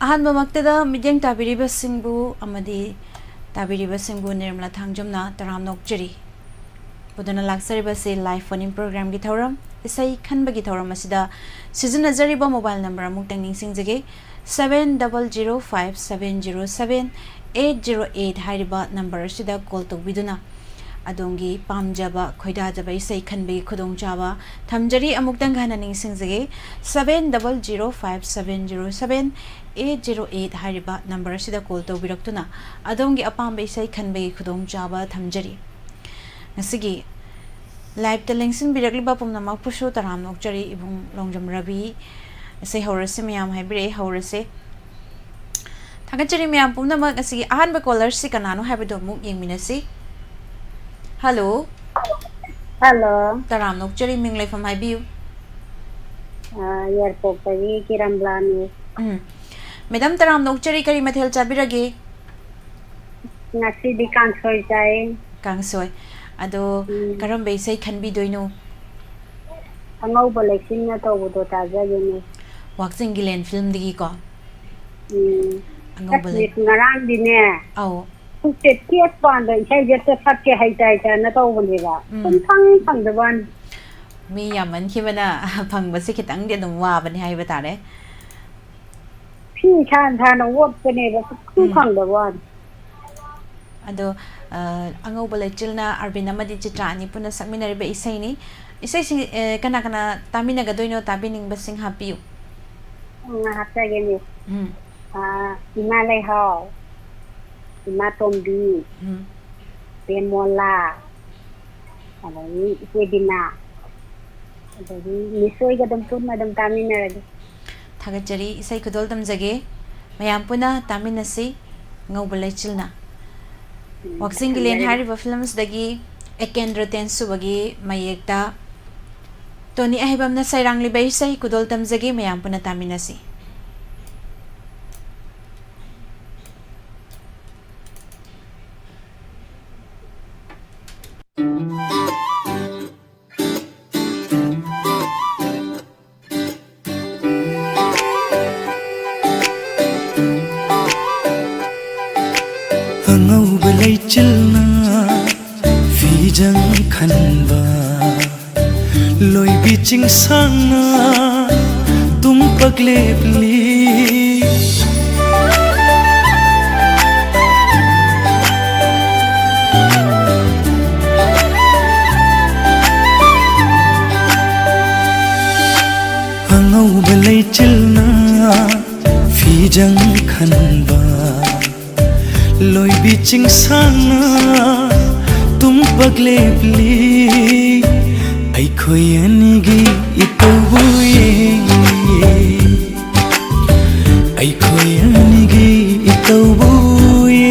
अहनबमक्तदा medium ताबिरिबसिंगबु अमदि ताबिरिबसिंगबु निर्मला थांगजमना तराम नोकचरी पुदना लाक्सरिबसे लाइव फोन प्रोग्राम की थौरम इसै खनबगी थौरम असिदा सिजनजरिबा मोबाइल नंबर अमुक तंग निंगसिंगजगे 7005707808 हाइरिबा नंबर असिदा कॉल तौबिदुना अदोंगी पामजबा खोइदाजबा इसै खनबगी खुदोंचाबा थमजरी अमुक तंग घना निंगसिंगजगे 7005707808 हाइरिबा नंबर असिदा कॉल तौबिरक्तुना अदोंगी अपाम इसै खनबगी खुदोंचाबा थमजरी ngasi live ta lengsin birakliba pumna makpusu taram nokchari ibung longjam rabi se horase myam haibire horase thagachari myam pumna mak ngasi ahan ba caller si kanano haibedo muk yengminasi hello taram nokchari minglai fam haibiu airport pari kiramblani madam taram nokchari kari mathel chabirage ngasi di kangsoi chai kangsoi ado karam beisai khanbi doino angau baleksin na to bodo taja gene wakjing gilen film digi ko angau balek ngarang dine aw te tiet pan da sai je te phat ke hai tai ta na to bone ga phang da ban mi yaman khibana phang ba se khitang de dum wa ban hai ba ta de phi chan than wot ke ne ba phang da ban ado angau balai chilna arbina madi chitrani puna sakminari ba isai ni isai sing kana kana tamina ga doino tabining basing hapiu hapta gene Himalay Hall Himatombi Bemola ani Wedina adi misoi ga dam pun madam tamina ra thagachari isai kudol dam jage mayam puna taminasi ngau balai chilna Wakjing gilen hariba films dagi ekendra tensubagi mayekta Tony ahibamna sairangli baisai kudol tamjagi mayam puna taminasi balai chilna fijang khanba loi biching sangna tum pagle pli angau balai chilna fijang khanba loi biching sana tum pagle pli ai khoi anigi itobuye ai khoi anigi itobuye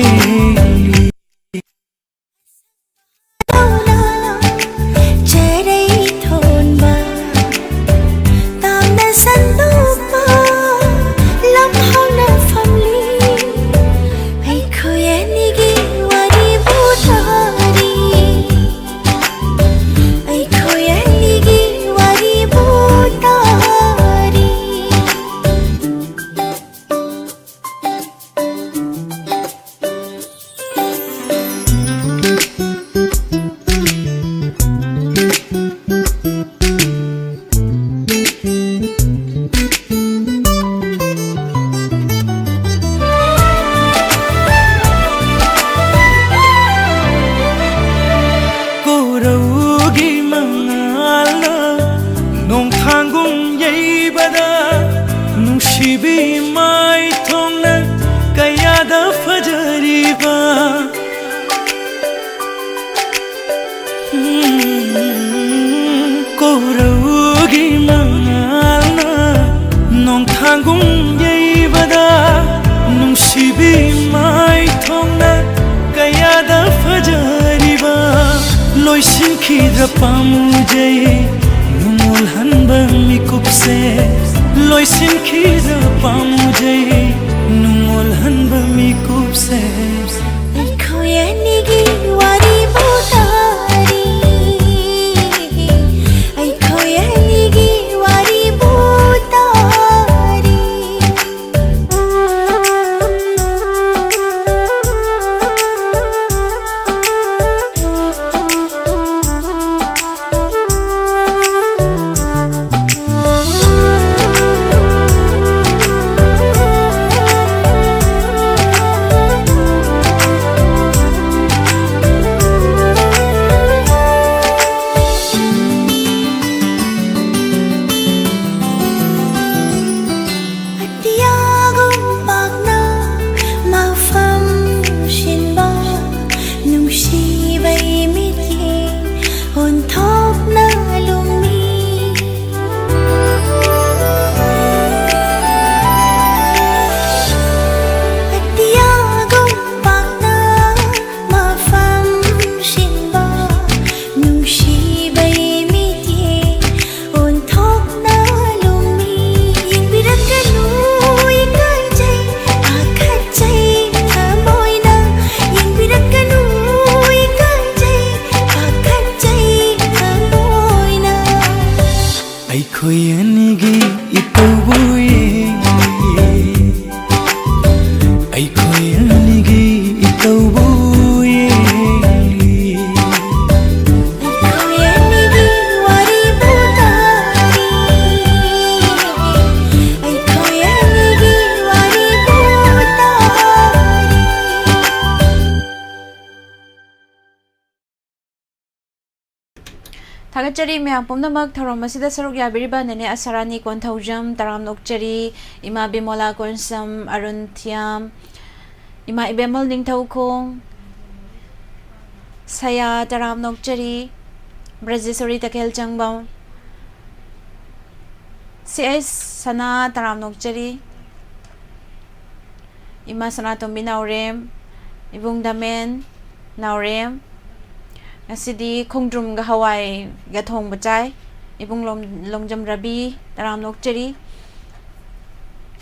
Thagachari Mya Pumnamak Thoromasida Saruk Yabiriba Nene Asarani Kontaujam Taram Nokchari Ima Bimola Konsam Aruntiam Ima Ibemal Ningtaukong Saya Taram Nokchari Brazisori Takel Changbam CS Sana Taram Nokchari Ima Sana Tombi Naurem Ibung Damen Naurem Nasidi Kongdrum Gahawai Gatong Bachai Ibung Longjam Rabi Taram Nokchari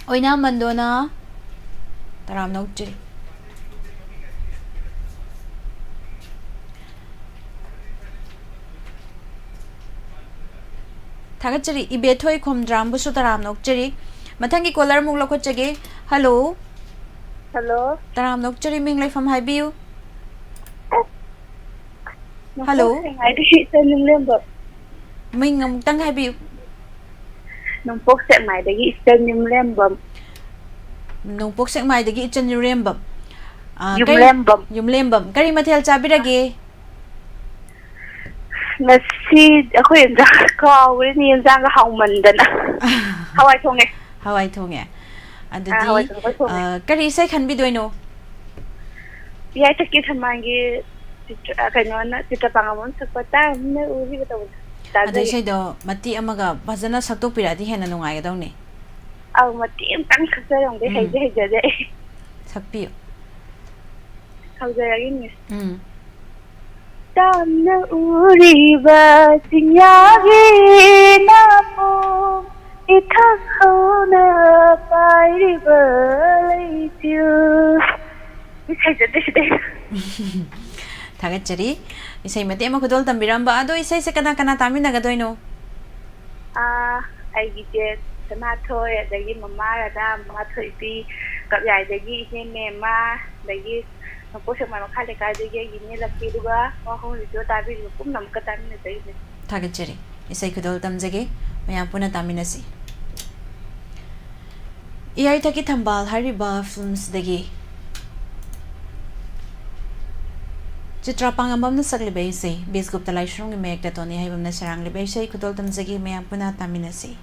Oina Mandona Taram Nokchari Thagachari Ibethoi Komdram Busu Taram Nokchari Matangi Kolar Muglokochage Hello Hello. Taram Nokchari Minglay from Hibiu Hello. Ai đi tên Nhung Liêm bập. Mình ngầm tăng hai biểu Nông Phúc sẽ mãi để ghi tên Nhung Liêm bập. Nung pok sek mai dagi ichan yung bam yung lembam kari mathel chabi rage Ngasi ako yung ko rin yung zang hong mandan. Hawai thonge adadi kari sai khan bi doino Yai takit hamangi kanya na kita pangamon sa pata na uri bitaw. adai sai do mati amaga bhajana sakto piradi hena nungai ga dawne Aw mati ang tang kasayong de hay de sakpi Hawai Tam na uri ba sinyagi na po itakhaw na pairi ba laitiyo. Isay jade. Thagachari isai mati ama kudol tambiramba ado isai se kana tami nagadoino Ai gite sana thoy dagi mama da ma thoy pi kap yai dagi ne me ma dagi ko se ma khale ka dagi gini lakki duga wa ho ri jo ta bi kum nam ka tami ne dai Thagachari isai kudol tamjage mayam puna taminasi Iyai taki thambal hariba films dagi Chitra pangambam na saglibay si Bisgup talay siyong imayag na to ni Haibam na sarang libay siya ikutol tamzagi mayang puna taminasi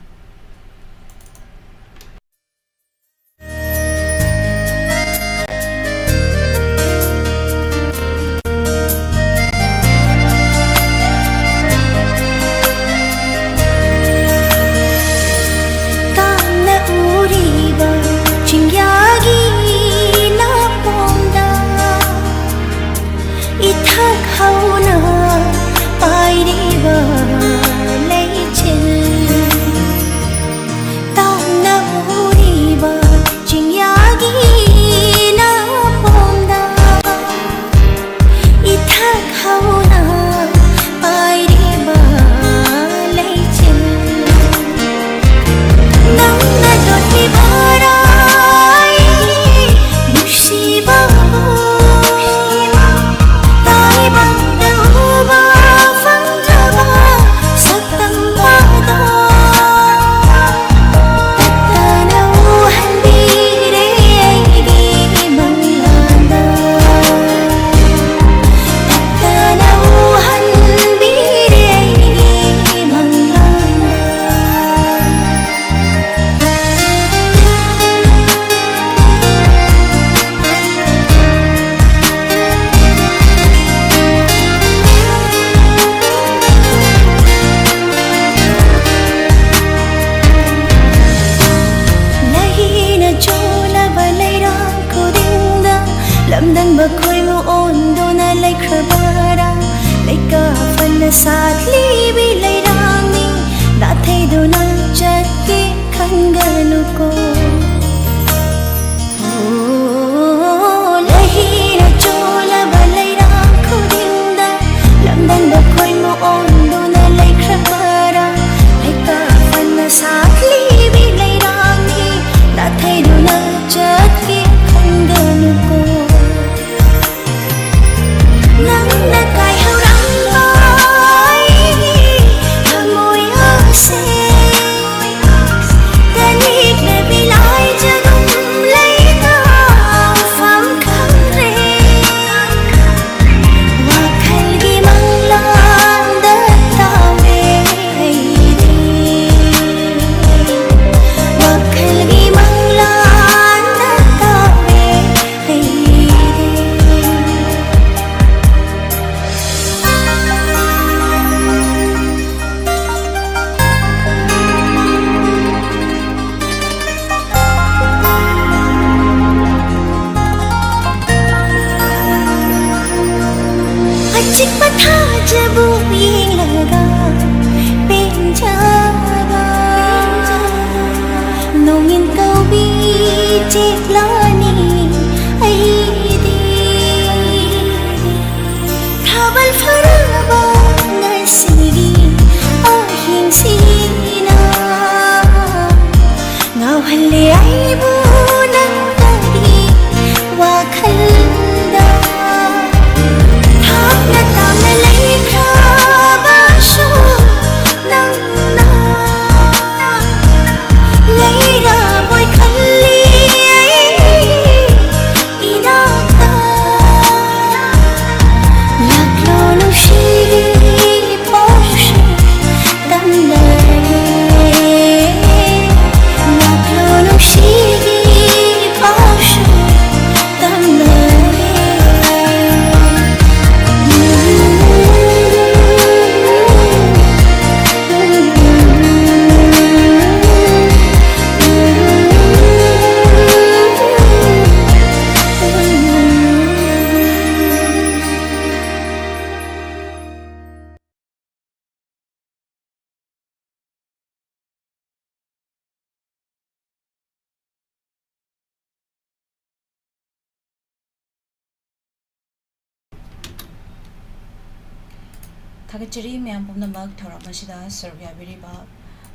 Thagachari Mayam Pumnamak Tharamashida Serbia Biriba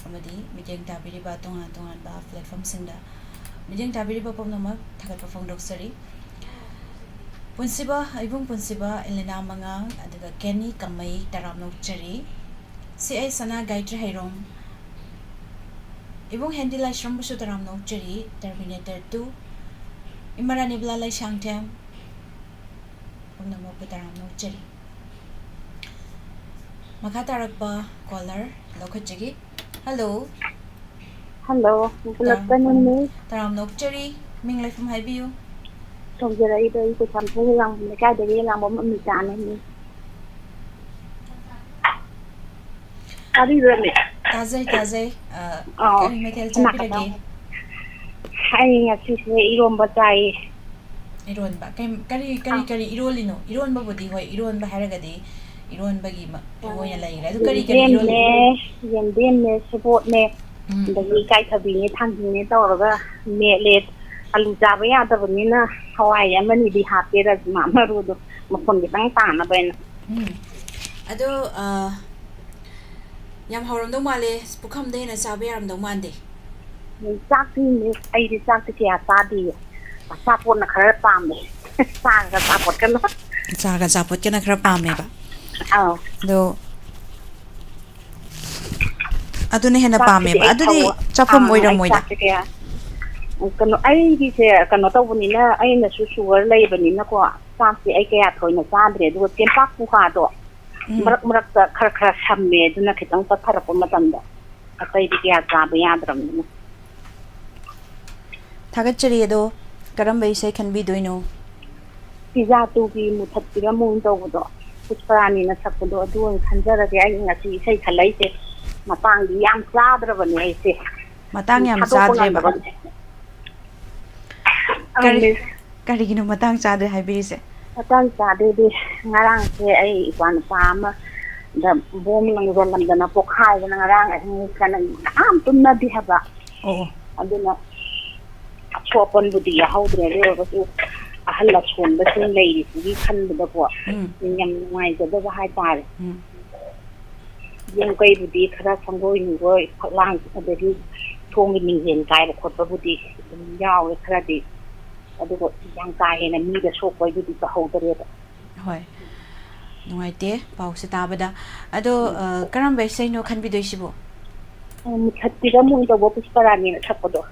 Amadi Mijang Tabiriba Tonga Tonga platform Sinda Mijang Tabiriba Pumnamak Tagat Perform Doksari Punsiba Ibung Punsiba Elena Mangang Adiga Kenny Kamai Taramnok Chari CI Sana Gaitri Hairong Ibung Handy Lashram Busu Taramnok Chari Terminator 2 Imarani Blala Shangtam Pumnamak Taramnok Chari Makatarakba caller Lokachigi. Hello. Hello. Good Taram Nokchari. Ming life from Habiu. So giờ đây tôi có tham gia làm cái đấy làm bom mì tràn này. Đi rồi nè. Taze. Cái mấy theo chơi cái gì? Hay là chỉ là iron ba trái. Iron ba. Cái irolino. Iron ba budi hoy. Iron ba hara gadi. Iron bagi ma. Iron ya lagi. Itu kari iron. Yang dia ne support ne. Dari kai thabi ne thang ne tau rồi mẹ let. Alu jawa ya ada begini Hawaii yang mana di hati ras mama rudo makan di tang apa ini. Aduh, yang harum dong male, bukan deh na sabi harum dong mande. Sakti ni, air sakti kaya tadi, sapot nak kerap pam deh, sangat sapot kan? Sangat sapot kan nak kerap pam ya pak. Do, aduh ni hendak pam ya pak. Aduh ni capam moira. Kalau ai di saya kalau tahu ni na ai na susu lagi begini na ko sampai ai kaya thoi na sadre dua tempat buka do merak kerap sampai tu na kita untuk para pematam dah apa ini kaya sahaja ya dalam ni. Thagat ceri itu karam bayi saya kan bidu ino. Pizza tu bi mutat tiga muntah do. Pusparani na sakut do dua kanjar lagi ai ngasi saya kalai se matang di yang sadre begini ai se. Matang yang sadre bah. Kari gino matang sadre hai biri se. Matang sadre di ngarang se ai ikan sama da bom lang rolam da na pokhai da ngarang ai kana tun na di haba. Oh. Aduna chopon budi ya haudre re ba su ahalla chon ba sun lei di khan da ko. Nyam ngai da ba hai tar. Yang kai budi khara sangoi ni goi lang da di thong ni hen kai ba khot ba budi yaw khara di aduh yang kaya na mi da sokoi budi ka haudre da. Hoi. Nungai te pau se tabada. Aduh karam bayi saya no kan bidu isibo. Muthati da mun da bo pusparani na thapado.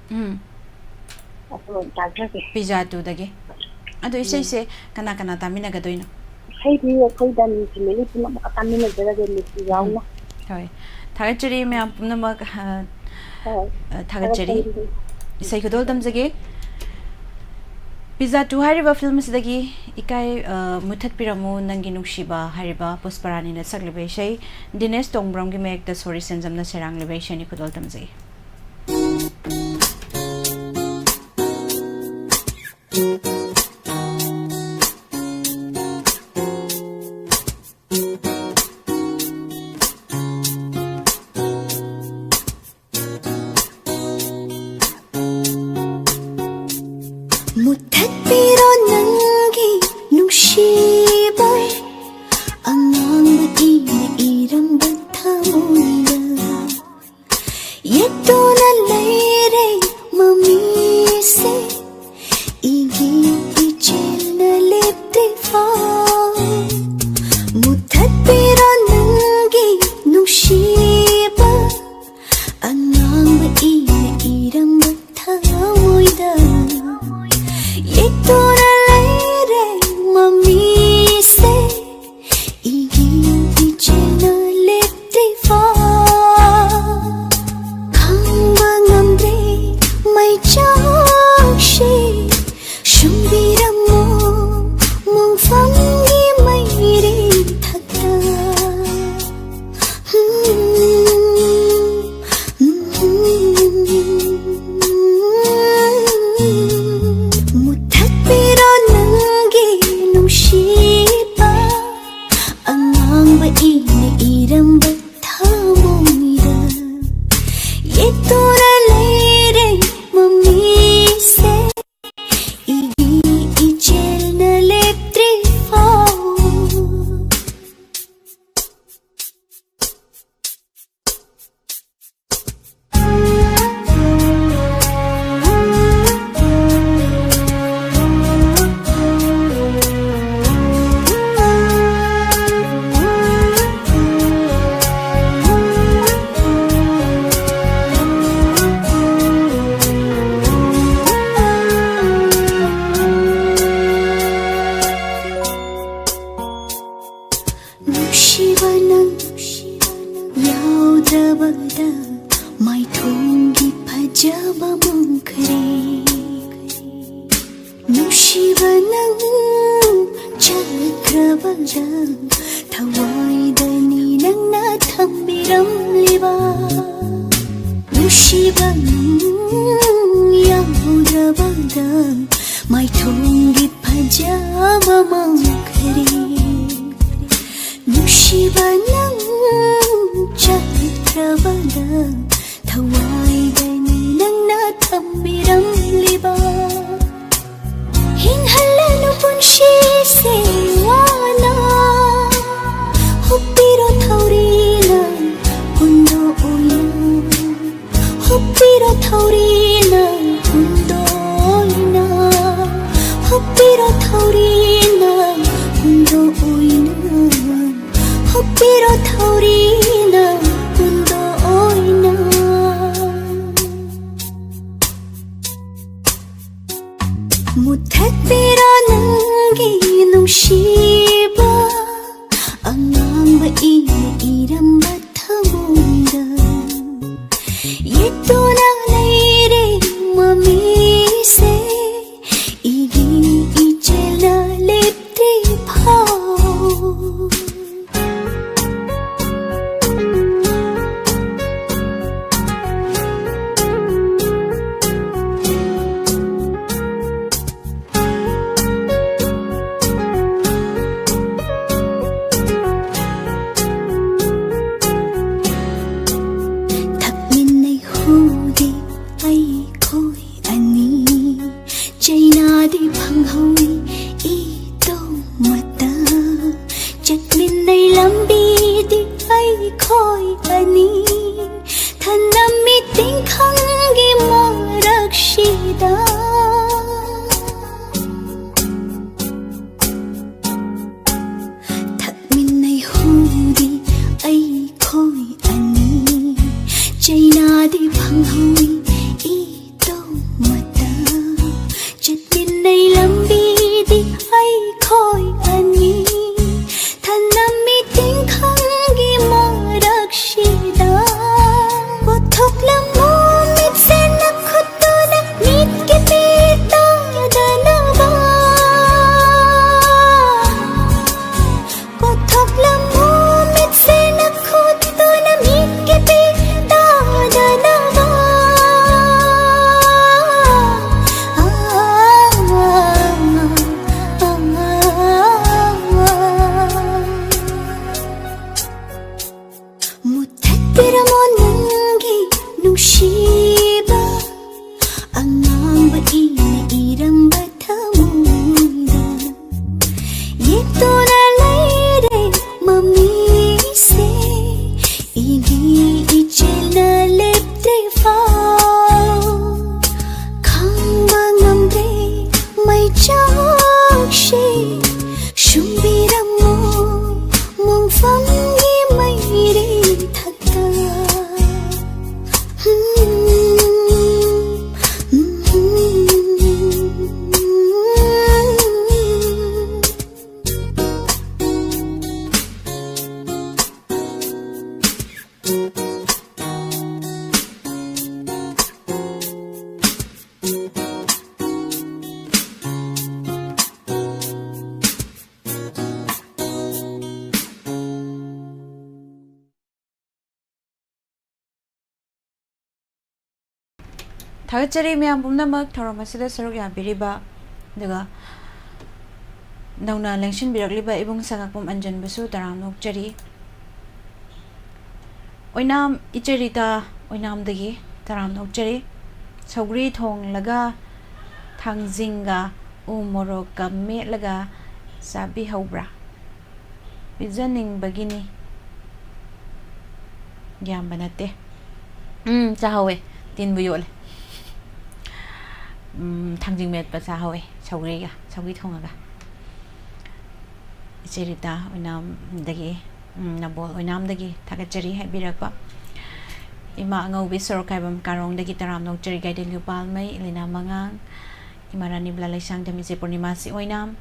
Aso taja ke. Pizza tu dagi. Aduh isai se kana tamina gadoino. Hai dia koi dan meli pun tamina jara de mesti yaw na. Hoi. Thagat ceri me apna mag thagat ceri. Isai kodol dam jage. Pizza tu hariba film sidagi ikai muthat piramu nangi nukshiba hariba pusparani na saglebe shai Dinesh Tongbram gi mek the story senjam na serang lebe shani kudol tamjai Mutatpiro nangi nungsiba Angang bati na iramba thamuna Yeto na laire mamise Igi 그리 누시바낭 차크라바다 타와이다니 낭나 탐비람리바 누시바낭 야무라바다 마이통깃 파자마망 그리 누시바낭 차크라바다 타와이다니 낭나 탐비람리바 hinhalano punshi sewana hoppiro thaurina hundo oina hoppiro thaurina hundo oina hoppiro thaurina hundo oina hoppiro thaurina hundo oina 무택비라 ನಂಗೆ ನುಂಶಿಬ ಅಂಗಾಂಬ ಇರಂಬ ಥಮುಂದ ಎತ್ತುನ ನೈರೆ ಮಮೀಸೆ ಇಗಿ ಇಚಲ ಲೆಪ್ತಿ ಭಾವ 다윗자리 미안 봄나막 더러마시다 서로 야비리바 내가 나우나 랭신 비락리바 이봉 사각봄 안전부수 다람 녹자리 오이남 이자리다 오이남드기 다람 녹자리 서구리 통라가 탕징가 우모로가 메라가 사비 하우브라 비자닝 바기니 얌바나테 자하웨 딘부요레 탕징메ꯠ 바사하웨 서구리가 서구리 통아가 이제리다 오이남드기 나보 오이남드기 타가자리 해비락바 ima ngau bisor kaibam karong dagi taram nok jeri gaide lupal mai ilina mangang imarani blalai sang dami se purnima si oinam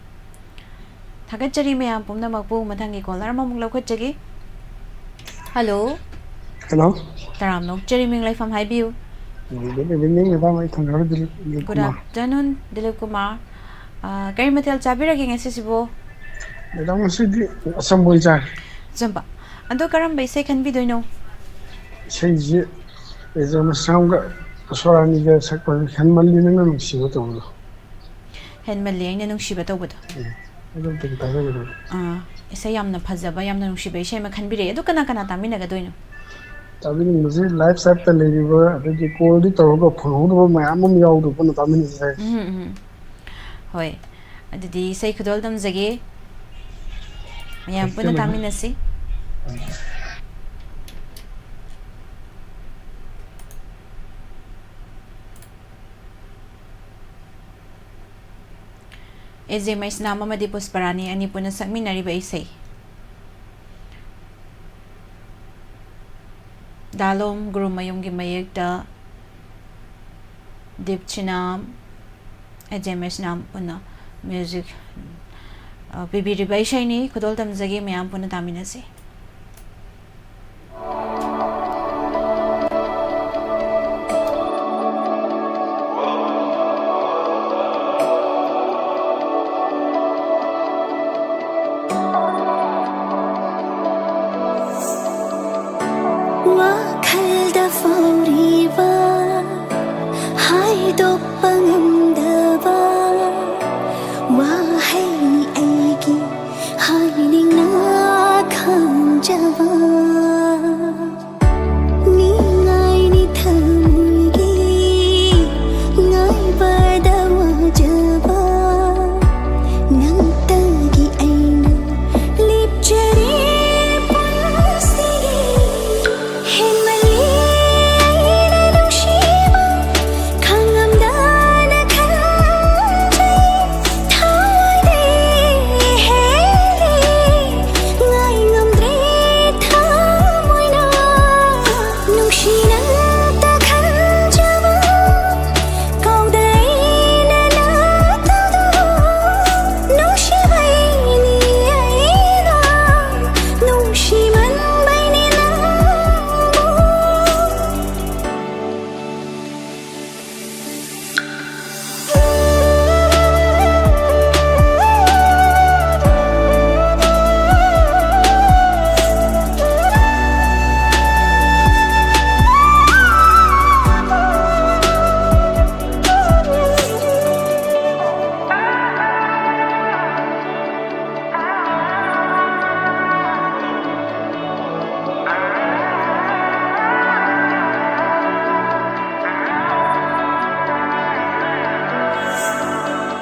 thagat jeri me am pumna makpu mathangi kolar ma munglau khat jagi hello hello taram nok jeri ming lai fam hai biu Good evening, Madam. I thank you, Dilip Good Kumar. afternoon, Dilip Kumar. Kari matel chabirage ngasisibo? Madam, masih asam boy jar. Zamba. Ando karamba isay kanbidoino? Saya je, itu masam ga suara ni ga sakpal hanmal ni nang siapa tahu lo. Henmal liang na nung shiba tawbado. Itu kita tahu gitu. Isay yamna phajaba yamna nung shiba isay makhanbire. Ado kana tami nagadoino? Tapi ni masih live set lagi ba, ada je call di tahu ga phone ho ba, mayam yaw do pun tapi ni saya. Hoy. Adidi isay kudol dam zage. Mayam puna tami nasi. Eze mais nama madipos parani ani puna sakmi nari ba isay. Dalom guru mayong gimayag da dip chinam eze mais nam puna music bibi riba isay ni kudol tam zage mayam puna tami nasi. Wakalda fauriba Haidok pangamdaba Wahay ni aigi Hailing na khangjaba Ni ngay ni thamugi Ngay badawa jaba Nang tagi aina lipjari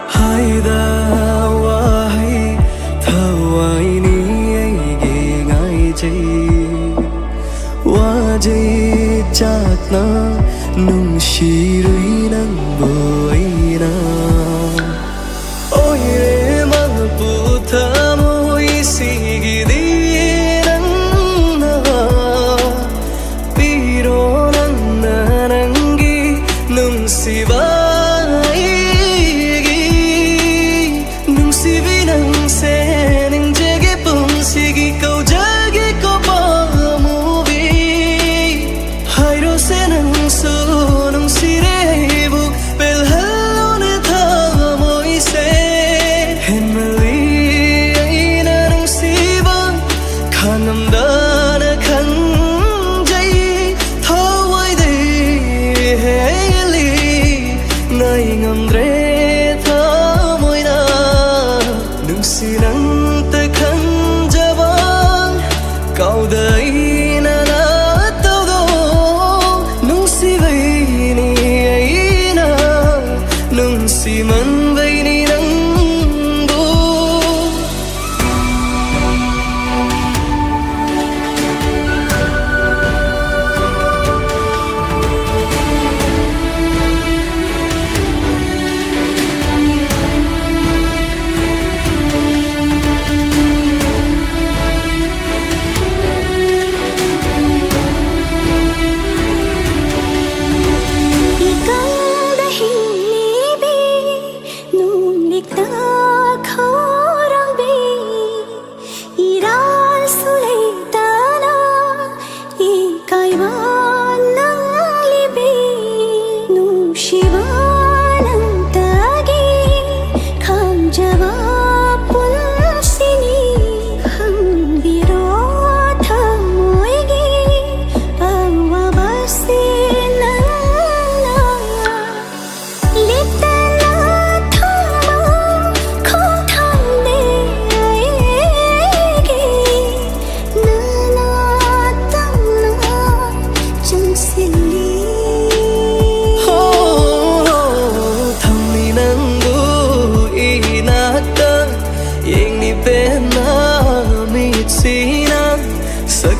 Haida wahi thawai ni aige ngai jai wajai chatna nung shirui nang boina oi re mang pu thamoi sigi di nang na piro nang nangi nung siva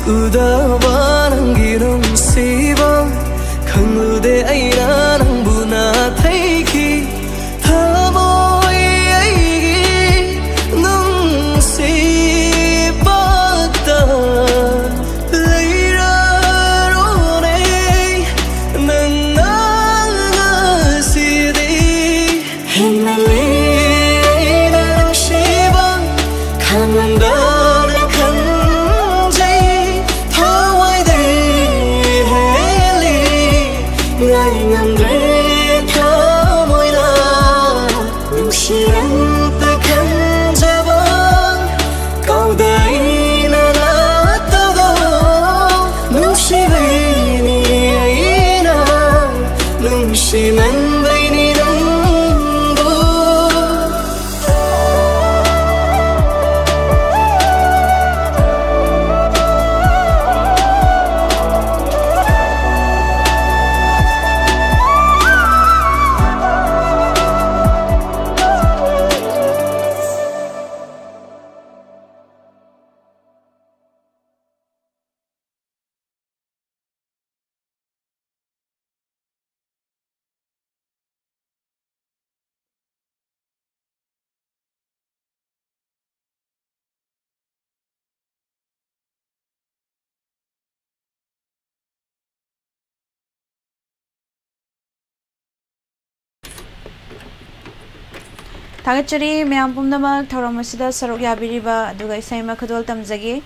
우다와 남기는 시바 강무대 아이라 낭부나 태기 다모이기 눈시바다 레이라로네 난나가시디 햇날리나 시바 강한다는 간지 더와이들 헬리 나이남들 펴모이라 눈시란 뜻한 자방 가우다이나 나타도 눈시베니이나 눈시만 베니는 Tagachari mayam pumnamak thauram saruk yabiriba aduga isai ma khudol tamjagi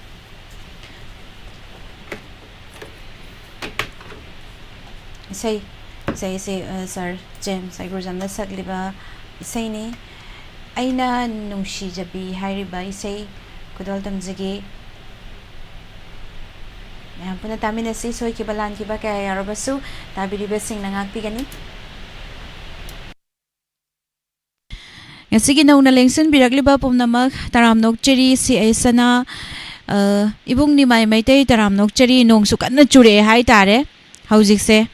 isai sir James ai gurjamna sakliba isai ni aina nungshi jabi hairiba isai khudol tamjagi mayam puna tamina si soi ki balan ki ba kaya yarabasu tabiriba sing nangak pigani Ngasigi nauna lengsen birakliba pumnamak taramnok cheri si aisana ibung ni mai mai tei taramnok cheri nongsu kanna chure hai tare haujikse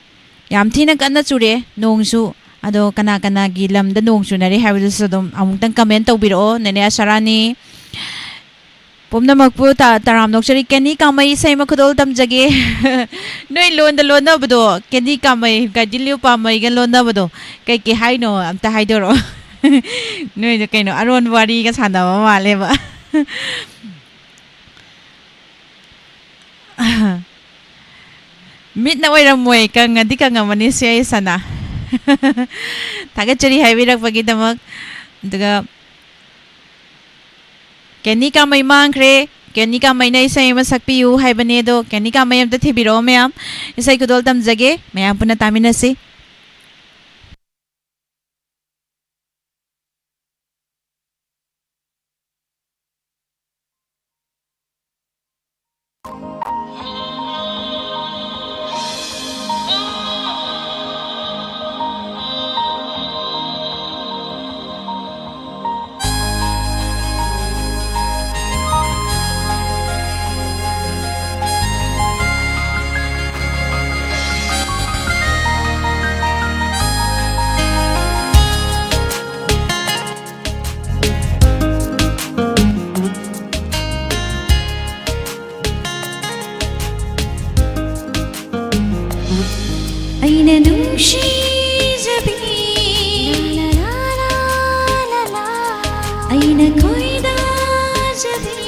yam thina kanna chure nongsu ado kana kana gi lamda nongsu nari haibu sodom amungtang comment tawbiro nene asarani pumnamak pu taramnok cheri keni kamai sai makhudol tamjage noi londa bado keni kamai ga dilyu pamai ga londa bado kai ki haino amta haidoro Noi the kind of aron wari ka sana male ba Mit na wairam moy ka nga di ka nga manisya sana Tagachari haibirak pagidamag Daga Keni ka may mangkre Keni ka may na isay masakpiyu haibanedo Keni ka may amta thibiro mayam Isay kudol tamjage Mayam puna tamin na si Aina nungshi jabi Aina koida jabi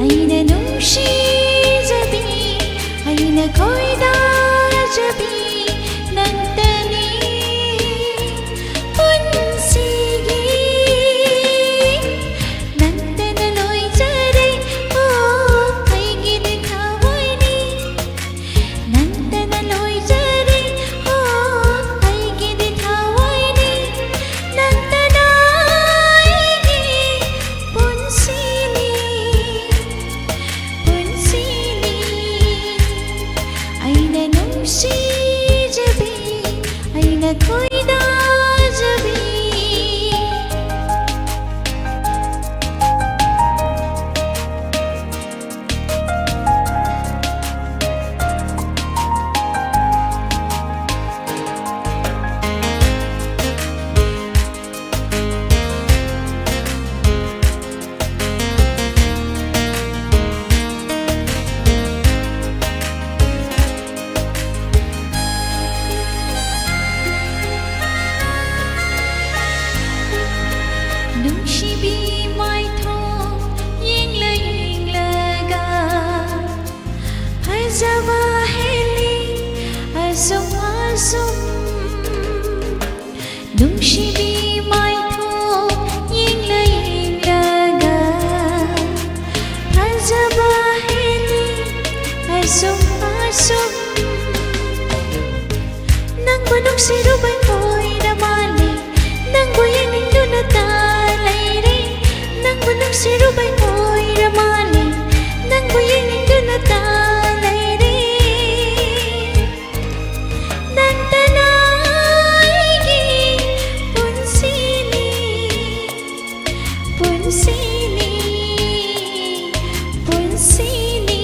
Aina nungshi jabi Aina koida jabi Nantani punsigi Nantana loi jare oh kaigi dikhawani Nantana loi jare oh kaigi dikhawani Nantana aigi punsini Aina nungshi jabi Aina koida jabi ꯐꯖꯕ ꯍꯦꯜꯂꯤ ꯑꯁꯨꯝ ꯑꯁꯨꯝ ꯅꯨꯡꯁꯤꯕꯤ ꯃꯥꯏꯊꯣꯡ ꯌꯦꯡꯂ ꯌꯦꯡꯂꯒ ꯐꯖꯕ ꯍꯦꯜꯂꯤ ꯑꯁꯨꯝ ꯑꯁꯨꯝ ꯅꯪꯕꯨ ꯅꯨꯡꯁꯤꯔꯨꯕꯩ ꯑꯣꯏꯔ ꯃꯥꯜꯂꯦ ꯅꯪꯕꯨ ꯌꯦꯡꯅꯤꯡꯗꯨꯅ ꯇꯥ ꯂꯩꯔꯦ ꯅꯪꯕꯨ ꯅꯨꯡꯁꯤꯔꯨꯕꯩ ꯑꯣꯏꯔ ꯃꯥꯜꯂꯦ ꯅꯪꯕꯨ ꯌꯦꯡꯅꯤꯡꯗꯨꯅ ꯇꯥ ꯂꯩꯔꯦ ꯅꯪꯇꯅ ꯑꯩꯒꯤ ꯄꯨꯟꯁꯤꯅꯤ ꯄꯨꯟꯁꯤꯅꯤ ꯄꯨꯟꯁꯤꯅꯤ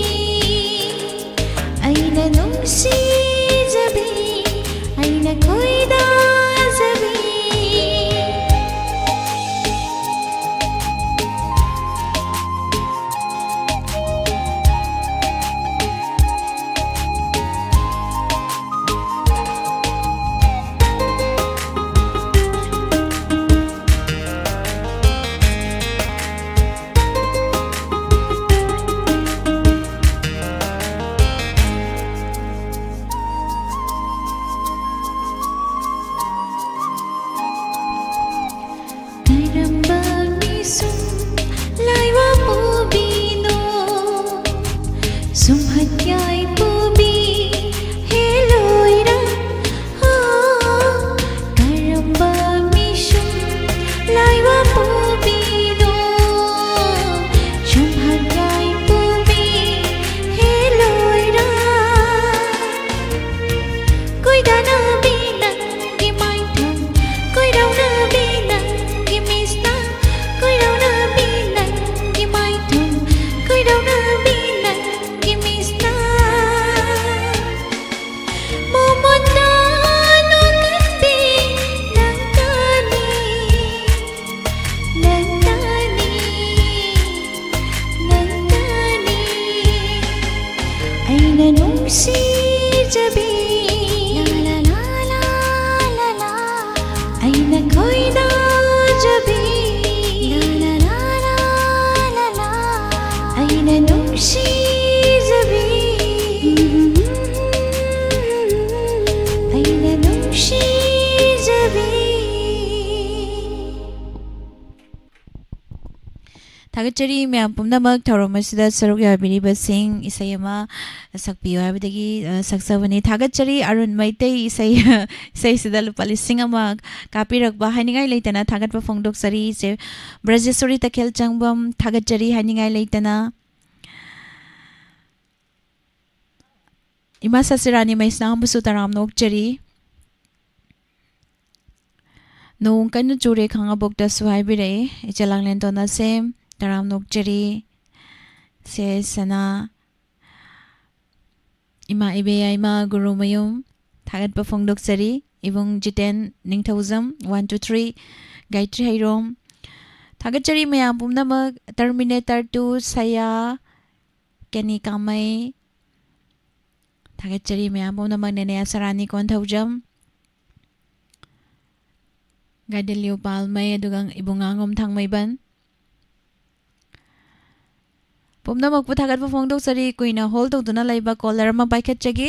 ꯑꯩꯅ ꯅꯨꯡꯁꯤꯖꯕꯤ ꯑꯩꯅ ꯈꯣꯏꯗꯥꯖꯕꯤ ꯀꯔꯝꯕ ꯃꯤꯁꯨꯝ ꯂꯥꯏꯋꯥ ꯄꯨꯕꯤꯅꯣ ꯁꯨꯝꯍꯠꯌꯥꯏ ꯄꯨꯕꯤ ꯍꯦꯂꯣꯏꯔ ꯀꯔꯝꯕ ꯃꯤꯁꯨꯝ ꯂꯥꯏꯋꯥ ꯄꯨꯕꯤꯅꯣ ꯁꯨꯝꯍꯠꯌꯥꯏ ꯄꯨꯕꯤ ꯍꯦꯂꯣꯏꯔ ꯀꯣꯏꯗꯥꯅꯕꯤ ꯅꯪꯒꯤ ꯃꯥꯏꯊꯣꯡ ꯀꯣꯏꯔꯥꯎꯅꯕꯤ ꯅꯪꯒꯤ ꯃꯤꯁꯅ ꯀꯣꯏꯔꯥꯎꯅꯕꯤ ꯅꯪꯒꯤ ꯃꯥꯏꯊꯣꯡ ꯀꯣꯏꯔꯥꯎꯅꯕꯤ ꯅꯪꯒꯤ ꯃꯤꯁꯅ ꯃꯣꯃꯣꯟꯅ ꯅꯣꯛꯀꯟꯕꯤ ꯅꯪꯇꯅꯤ ꯅꯪꯇꯅꯤ ꯅꯪꯇꯅꯤ ꯑꯩꯅ ꯅꯨꯡꯁꯤꯖꯕꯤ ꯂꯥ ꯂꯥ ꯂꯥ ꯂꯥ ꯂꯥ ꯑꯩꯅ ꯈꯣꯏꯗꯥꯖꯕꯤ ꯂꯥ ꯂꯥ ꯂꯥ ꯂꯥ ꯂꯥ ꯑꯩꯅ ꯅꯨꯡꯁꯤꯖꯕꯤ ꯑꯩꯅ ꯅꯨꯡꯁꯤꯖꯕꯤ ꯊꯥꯒꯠꯆꯔꯤ ꯃꯌꯥꯝ ꯄꯨꯝꯅꯃꯛ ꯊꯧꯔꯝ ꯑꯁꯤꯗ ꯁꯔꯨꯛ ꯌꯥꯕꯤꯔꯤꯕꯁꯤꯡ ꯏꯁꯩ ꯑꯃ ꯁꯛꯄꯤꯌꯨ ꯍꯥꯏꯕꯗꯒꯤ ꯁꯛꯆꯕꯅꯤ ꯊꯥꯒꯠꯆꯔꯤ ꯑꯔꯨꯟ ꯃꯩꯇꯩ ꯏꯁꯩꯁꯤꯗ ꯂꯨꯄꯥ 1,000 ꯀꯥꯞꯄꯤꯔꯛꯄ ꯍꯥꯏꯅꯤꯡꯉꯥꯏ ꯂꯩꯇꯅ ꯊꯥꯒꯠꯄ ꯐꯣꯡꯗꯣꯛꯆꯔꯤ ꯏꯆꯦ ꯕ꯭ꯔꯖꯦꯁꯣꯔꯤ ꯇꯈꯦꯜ ꯆꯪꯕꯝ ꯊꯥꯒꯠꯆꯔꯤ ꯍꯥꯏꯅꯤꯡꯉꯥꯏ ꯂꯩꯇꯅ ꯏꯃꯥ ꯁꯁꯤꯔꯥꯅꯤ ꯃꯩꯁꯅꯥꯝꯕꯨꯁꯨ ꯇꯔꯥꯝꯅ ꯑꯣꯛꯆꯔꯤ ꯅꯣꯡ ꯀꯟꯅ ꯆꯨꯔꯦ ꯈꯥꯡꯉꯕꯣꯛꯇꯁꯨ ꯍꯥꯏꯕꯤꯔꯛꯏ ꯏꯆꯦ ꯂꯥꯡꯂꯦꯟ ꯇꯣꯅꯁꯦꯝ ꯇꯔꯥꯝꯅ ꯑꯣꯛꯆꯔꯤ ꯁꯦ ꯁꯅꯥ ꯏꯃꯥ ꯏꯕꯦꯌꯥꯏꯃ ꯒꯨꯔꯨꯃꯌꯨꯝ ꯊꯥꯒꯠꯄ ꯐꯣꯡꯗꯣꯛꯆꯔꯤ ꯏꯕꯨꯡ ꯖꯤꯇꯦꯟ ꯅꯤꯡꯊꯧꯖꯝ 1 2 3 ꯒꯥꯏꯇ꯭ꯔꯤ ꯍꯩꯔꯣꯝ ꯊꯥꯒꯠꯆꯔꯤ ꯃꯌꯥꯝ ꯄꯨꯝꯅꯃꯛ ꯇꯔꯃꯤꯅꯦꯇꯔ 2 ꯁꯌꯥ ꯀꯦꯅꯤ ꯀꯥꯃꯩ ꯊꯥꯒꯠꯆꯔꯤ ꯃꯌꯥꯝ ꯄꯨꯝꯅꯃꯛ ꯅꯦꯅꯦ ꯑꯁꯔꯥꯅꯤ ꯀꯣꯟꯊꯧꯖꯝ ꯒꯥꯏꯗꯦꯜꯌꯨ ꯄꯥꯜꯃꯩ ꯑꯗꯨꯒ ꯏꯕꯨꯡꯉꯥꯡꯉꯣꯝ ꯊꯥꯡꯃꯩꯕꯟ ꯄꯨꯝꯅꯃꯛꯄꯨ ꯊꯥꯒꯠꯄ ꯐꯣꯡꯗꯣꯛꯆꯔꯤ ꯀꯨꯏꯅ ꯍꯣꯜ ꯇꯧꯗꯨꯅ ꯂꯩꯕ ꯀꯣꯂꯔ ꯑꯃ ꯄꯥꯏꯈꯠꯆꯒꯤ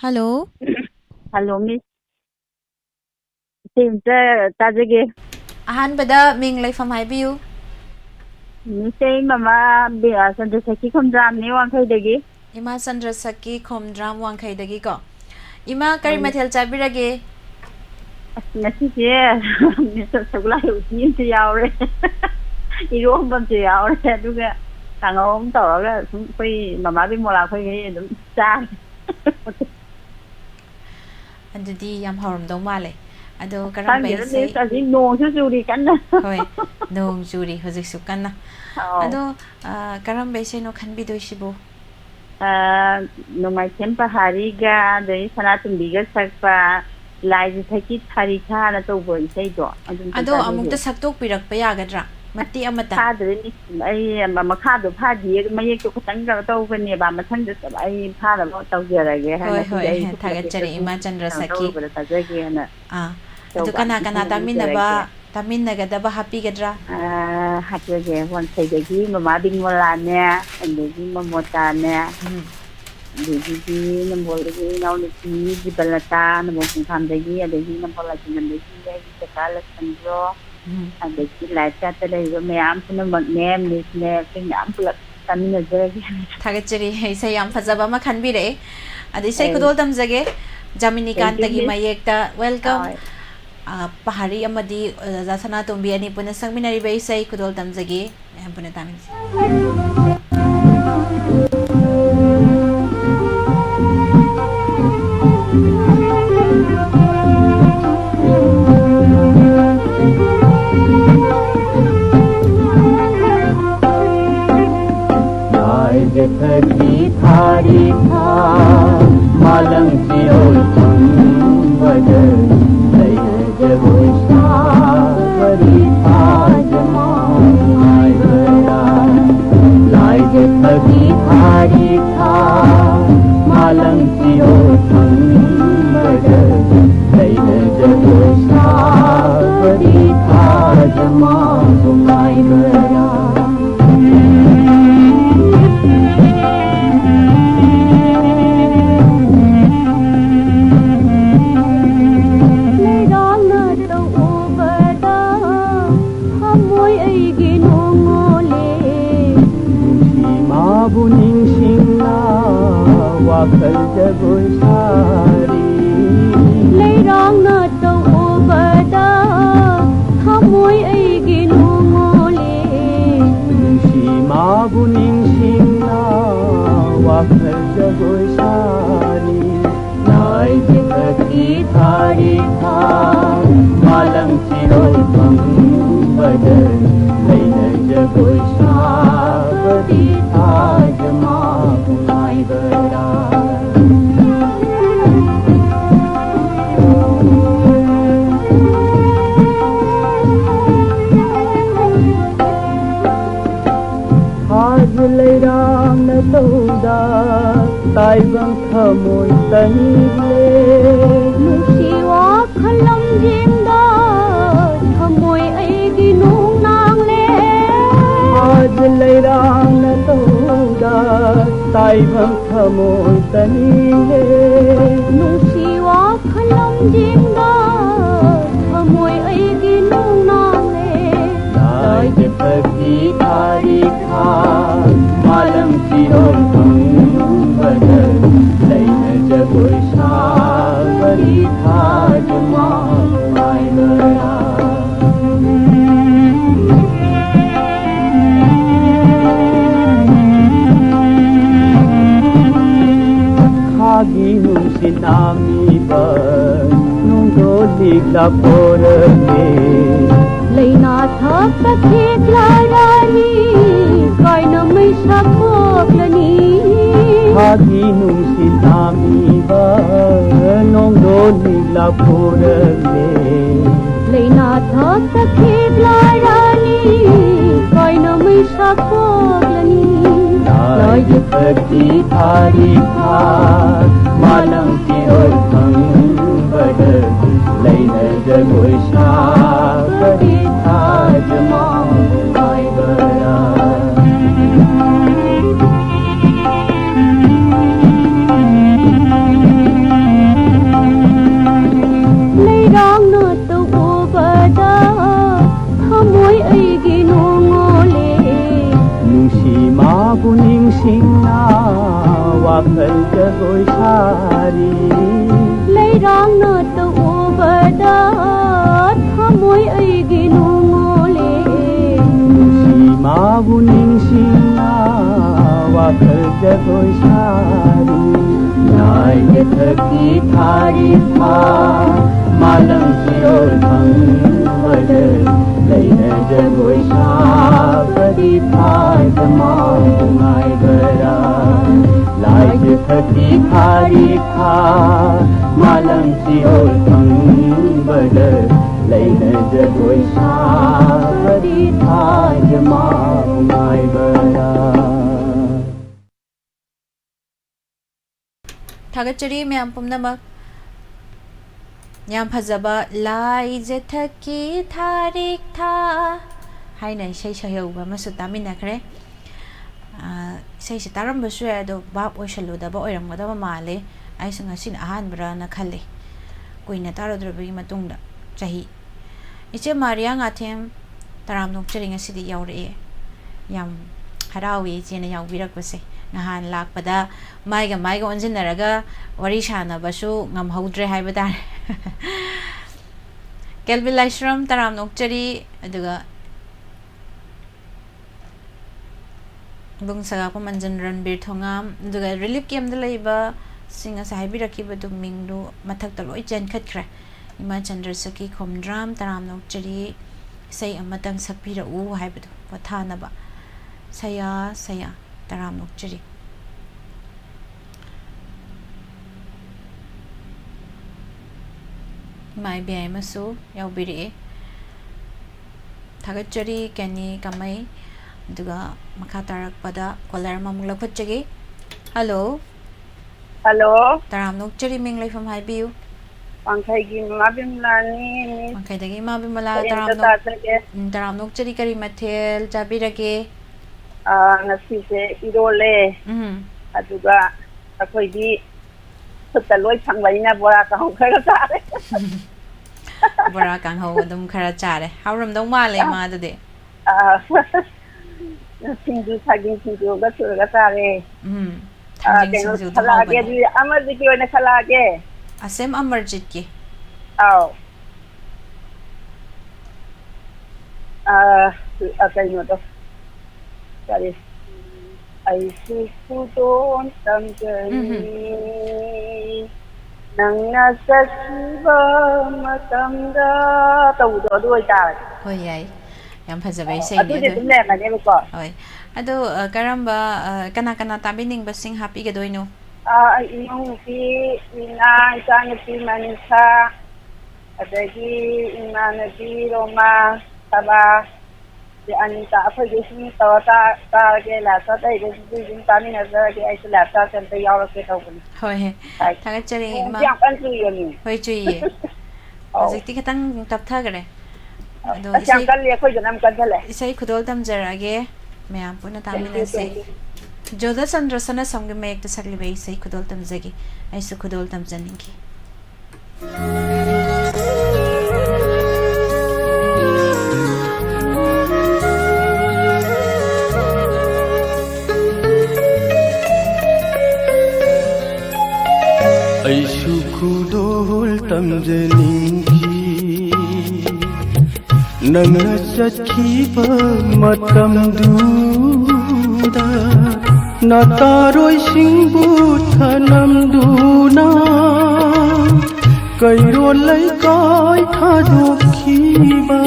ꯍꯜꯂꯣ ꯍꯜꯂꯣ ꯃꯤꯁ ꯏꯆꯦ ꯇꯥꯖꯒꯦ ꯑꯍꯥꯟꯕꯗ ꯃꯤꯡ ꯂꯩꯐꯝ ꯍꯥꯏꯕꯤꯌꯨ ꯃꯤꯁ ꯃꯃꯥ ꯆꯟꯗ꯭ꯔꯁꯈꯤ ꯈꯣꯝꯖꯥꯝꯅꯤ ꯋꯥꯡꯈꯩꯗꯒꯤ ꯏꯃꯥ ꯆꯟꯗ꯭ꯔꯁꯛꯀꯤ ꯈꯣꯝꯗ꯭ꯔꯥꯝ ꯋꯥꯡꯈꯩꯗꯒꯤꯀꯣ ꯏꯃꯥ ꯀꯔꯤ ꯃꯊꯦꯜ ꯆꯥꯕꯤꯔꯒꯦ ꯉꯁꯤꯁꯦ ꯃꯤꯁ ꯁꯒꯣꯜꯍꯋꯥꯏ ꯎꯇꯤ ꯑꯃꯁꯨ ꯌꯥꯎꯔꯦ ꯏꯔꯣꯝꯕ ꯑꯃꯁꯨ ꯌꯥꯎꯔꯦ ꯑꯗꯨꯒ ꯀꯥꯡꯍꯧ ꯑꯃ ꯇꯧꯔꯒ ꯁꯨꯝ ꯑꯩꯈꯣꯏ ꯃꯃꯥ ꯕꯤꯃꯣꯂꯥ ꯑꯩꯈꯣꯏꯒꯩ ꯑꯗꯨꯝ ꯆꯥꯔꯦ ꯑꯗꯨꯗꯤ ꯌꯥꯝ ꯍꯥꯎꯔꯝꯗꯧ ꯃꯥꯜꯂꯦ ꯑꯗꯣ ꯀꯔꯝꯕ ꯏꯁꯩ ꯍꯧꯖꯤꯛ ꯅꯣꯡꯁꯨ ꯆꯨꯔꯤ ꯀꯟꯅ ꯍꯣꯏ ꯅꯣꯡ ꯆꯨꯔꯤ ꯍꯧꯖꯤꯛꯁꯨ ꯀꯟꯅ ꯑꯗꯣ ꯀꯔꯝꯕ ꯏꯁꯩꯅꯣ ꯈꯟꯕꯤꯗꯣꯏꯁꯤꯕꯣ ꯅꯣꯡꯃꯥꯏꯊꯦꯝ ꯄꯍꯥꯔꯤꯒ ꯑꯗꯩ ꯁꯅꯥꯇꯣꯝꯕꯤꯒ ꯁꯛꯄ ꯂꯥꯏꯁꯦ ꯊꯛꯀꯤ ꯊꯥꯔꯤ ꯊꯥꯅ ꯇꯧꯕ ꯏꯁꯩꯗꯣ ꯑꯗꯣ ꯑꯃꯨꯛꯇ ꯁꯛꯇꯣꯛꯄꯤꯔꯛꯄ ꯌꯥꯒꯗ꯭ꯔꯥ ꯃꯇꯦꯛ ꯑꯃꯇ ꯐꯥꯗ꯭ꯔꯦ ꯑꯩ ꯃꯈꯥꯗꯣ ꯐꯥꯗꯤꯌꯦ ꯃꯌꯦꯛꯇꯣ ꯈꯤꯇꯪ ꯀꯩꯅꯣ ꯇꯧꯕꯅꯦꯕ ꯃꯊꯪꯗ ꯑꯩ ꯐꯥꯅꯕ ꯇꯧꯖꯔꯒꯦ ꯍꯣꯏ ꯉꯁꯤꯗꯤ ꯍꯣꯏ ꯑꯩ ꯊꯥꯒꯠꯆꯔꯤ ꯏꯃꯥ ꯆꯟꯗ꯭ꯔꯁꯛꯀꯤ ꯇꯧꯔꯨꯕꯗ ꯇꯥꯖꯒꯦꯅ ꯑꯗꯨ ꯀꯅꯥ ꯀꯅꯥ ꯇꯥꯃꯤꯟꯅꯒꯗꯕ ꯍꯥꯞꯄꯤꯒꯗ꯭ꯔꯥ ꯍꯥꯠꯆꯒꯦ ꯋꯥꯟꯊꯩꯗꯒꯤ ꯃꯃꯥ ꯕꯤꯃꯣꯂꯥꯅꯦ ꯑꯗꯒꯤ ꯃꯃꯣꯇꯥꯅꯦ ꯑꯗꯒꯤ ꯅꯝꯕꯣꯜꯗꯒꯤ ꯏꯅꯥꯎꯅꯨꯄꯤ ꯖꯤꯕꯂꯇꯥ ꯅꯝꯕꯣꯜ ꯈꯣꯡꯊꯥꯝꯗꯒꯤ ꯑꯗꯒꯤ ꯅꯝꯕꯣꯜ ꯂꯥꯏꯁꯤꯟꯕꯝꯗꯒꯤ ꯑꯩꯒꯤ ꯀꯀꯥ ꯂꯁꯟꯗ꯭ꯔꯣ ꯑꯗꯒꯤ ꯂꯥꯏꯐ ꯆꯥꯠꯇ ꯂꯩꯔꯤꯕ ꯃꯌꯥꯝ ꯄꯨꯝꯅꯃꯛꯅꯦ ꯃꯤꯁꯅꯦ ꯑꯩꯈꯣꯏ ꯃꯌꯥꯝ ꯄꯨꯂꯞ ꯇꯥꯃꯤꯟꯅꯖꯔꯒꯦ ꯊꯥꯒꯠꯆꯔꯤ ꯏꯁꯩ ꯌꯥꯝ ꯐꯖꯕ ꯑꯃ ꯈꯟꯕꯤꯔꯛꯑꯦ ꯑꯗ ꯏꯁꯩ ꯈꯨꯗꯣꯜ ꯇꯝꯖꯒꯦ ꯖꯥꯃꯤꯅꯤꯀꯥꯟꯇꯒꯤ ꯃꯌꯦꯛꯇ ꯋꯦꯜꯀꯝ ꯄꯍꯥꯔꯤ ꯑꯃꯗꯤ ꯑꯣꯖꯥ ꯁꯅꯥꯇꯣꯝꯕꯤ ꯑꯅꯤ ꯄꯨꯟꯅ ꯁꯛꯃꯤꯟꯅꯔꯤꯕ ꯏꯁꯩ ꯈꯨꯗꯣꯜ ꯇꯝꯖꯒꯦ ꯃꯌꯥꯝ ꯄꯨꯟꯅ ꯇꯥꯃꯤꯟꯅꯁꯤ थकी थारी था मालंग सिरोल संबद लय जगोशा परी था जमाई गया लाज थकी थारी था मालंग सिरोल संबद लय जगोशा परी था जमाई गया wakal jago sari leirang na tau obada thamoi aigi nongole si ma buning singna wakal jago sari nai jikati thari tha malang siroi pang badal leina jago sari tha jama bunai gara leirang na tauda taibang thamoi tani le nusiwa khalam jingda thamoi aigi nung nang le aaj leirang na tauda taibang thamoi tani le nusiwa khalam jingda thamoi aigi nung nang le dai de pagi thari kha malam sirol badal leina jagoi shabari tha jama pai gaya khagi nu sinami ba nung do digla porne leina thak thik la rani kaina mai sakoklani khagi nu sinami ba nong do nila purale leina thak thik la rani kaina mai sakoklani lai jati thari tha malang siroi pang badal leina jagoi shabari tha jama pai gara leirang na tau obada thamoi aigi nongole nungsi ma buning singna wakal jagoi sari leirang na tau obada thamoi aigi nongole nungsi ma buning singna wakal jagoi sari nai thaki thari tha malang sirol pang badal leina jagoi shabari tha jama bungai gara lai thaki thari tha malang sirol pang badal leina jagoi shabari tha jama bungai gara थागतचरी ma'am पुमनमक याम फजबा लाई जे थकी थारिक था haina isai sayauba masu taminakre isai tarambasu yae ado bap oisaludaba oiramgadaba male aisa ngasin ahanbra na khalle kuina tarodrobagi matungda chahi iche Maria Ngathem taram nokchari ngasidi yaure yam harawi chena yaubirakpase ngahan lakpada maiga onjinaraga wari sanabasu ngamhaudre haibadar Kelvin Laishram taram nokchari aduga bungsaga pamanjan Ranbir Thongam aduga relief camp da laiba singa sahibirakibadu mingdu mathakta loi jankhatkra Ima Chandrasaki Khomdram taram nokchari say amatang sakpira u haibadu pathanaba saya taram nokchari mai biai masu yaubiri thagachari kani kamai duga makha tarakpada kolar mamung lakhachagi hello taram nokchari ming laifam haibiu Pangkaigi mabimlani Pangkaidagi mabimala taram nokchari kari mathel jabirage ngasise irole aduga akoidi taloi phangbaina bora ka hong khara chare bora kang ho adum khara chare hauram dong male ma adu de singju ga chura chare singju khalage di amarjit ki oina khalage asem amarjit ki aw kaino to chare ai su don tamjani nangna sakiba matamda tawdo doi ta hoi yai yam phajabai sei adu de tumle ma ne ko hoi adu karamba kana tabining basing happy ga doino inong pi ina isang pi manisa adagi imanabi roma taba di anita apa jesin tawata ke la sa dai de jin tami na za ke ai la sa kan te yaw ke taw kun hoi thagachari ma yang kan tu yoni hoi chui azikti katang taptha gare ado yang kan le khoi janam kan thale isai khudol tamjarage mayam puna tamina se Joda Chandrasana samge mek ta sakli bai isai khudol tamjagi ai su khudol tamjaninki Aisu khudol tamjaninki nangna sakhiba matamduda nataroi singbu thanamduna kairo lai kai thadokhiba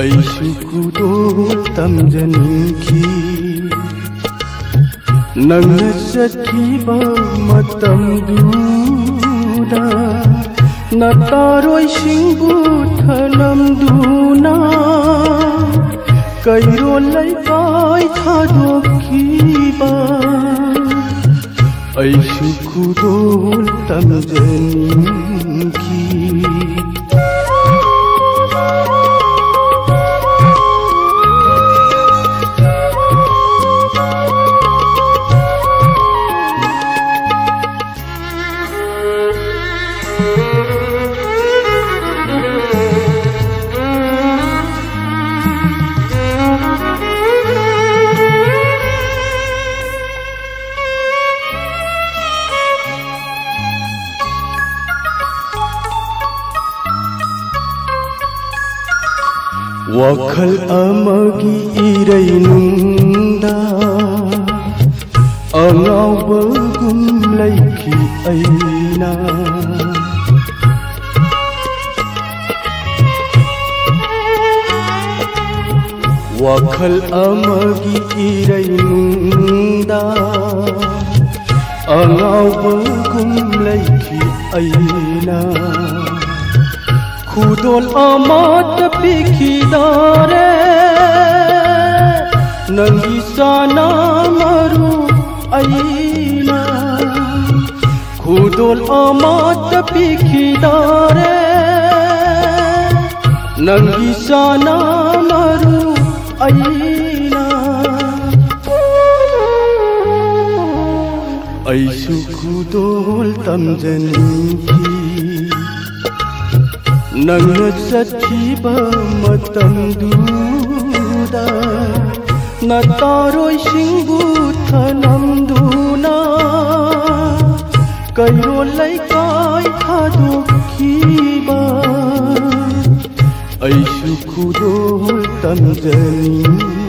aisu khudol tamjaninki nangna sakhiba matamduda nataroi singbu thanamduna kairo lai kai thadokhiba aisu khudol tamjaninki Wakhal amagi irainunda angau bagum laiki aina Wakhal amagi irainunda angau bagum laiki aina khudol amat pikhidare nangi sana maru aina khudol amat pikhidare नंगी साना मरु आईना ऐसु खुदोल तमजनिंकी नंग चखिबा मतमदुदा नतारोय सिंबु थनमदुना Cairo लैकाय थादोखिबा ऐसु खुदोल तमजनिंकी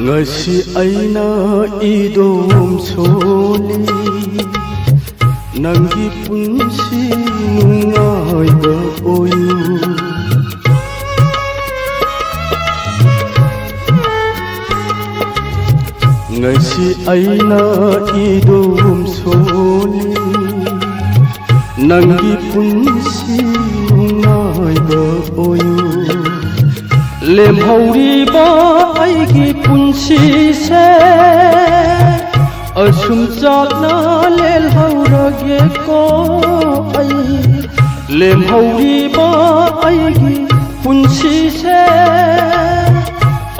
ngasi aina idom soli nangi punsi nungai ba oyu ngasi aina idom soli nangi punsi nungai ba oyu लेमहौरीबा आइगी पुंसी से assume चाकना लेलहौरगे को आई लेमहौरीबा आइगी पुंसी से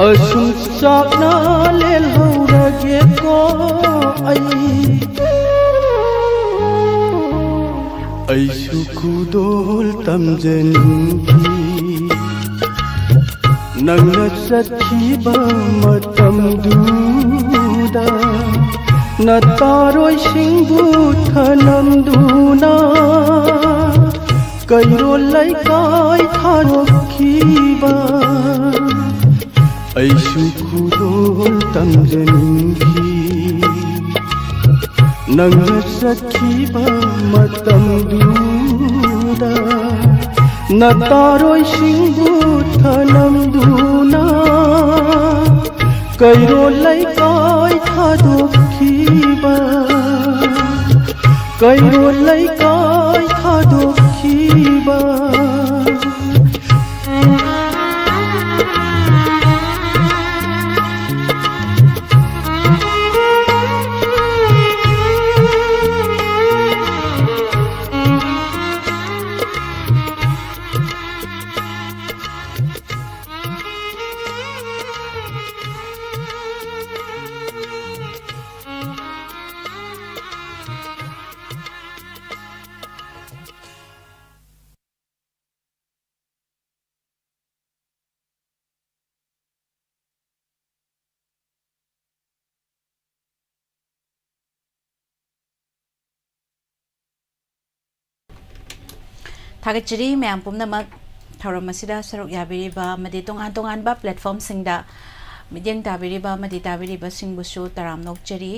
assume चाकना लेलहौरगे को आई ऐसु खुदोल तमजनिंकी नंगा चखिबा मतमदुदा नतारोय सिंबु थनमदुना Cairo लैकाय थादोखिबा ऐसु खुदोल तमजनिंकी नंगा चखिबा मतमदुदा नतारोय सिंबु थनमदुना Cairo लैकाय थादोखिबा Cairo लैकाय थादोखिबा थागतचरी ma'am पुमनमक थौरम असिदा सरुक याबिरिबा मदि तोंगान तोंगानबा प्लेटफॉर्म सिंगदा मिडियंग ताबिरिबा मदि ताबिरिबा सिंगबुसु तराम नोकचरी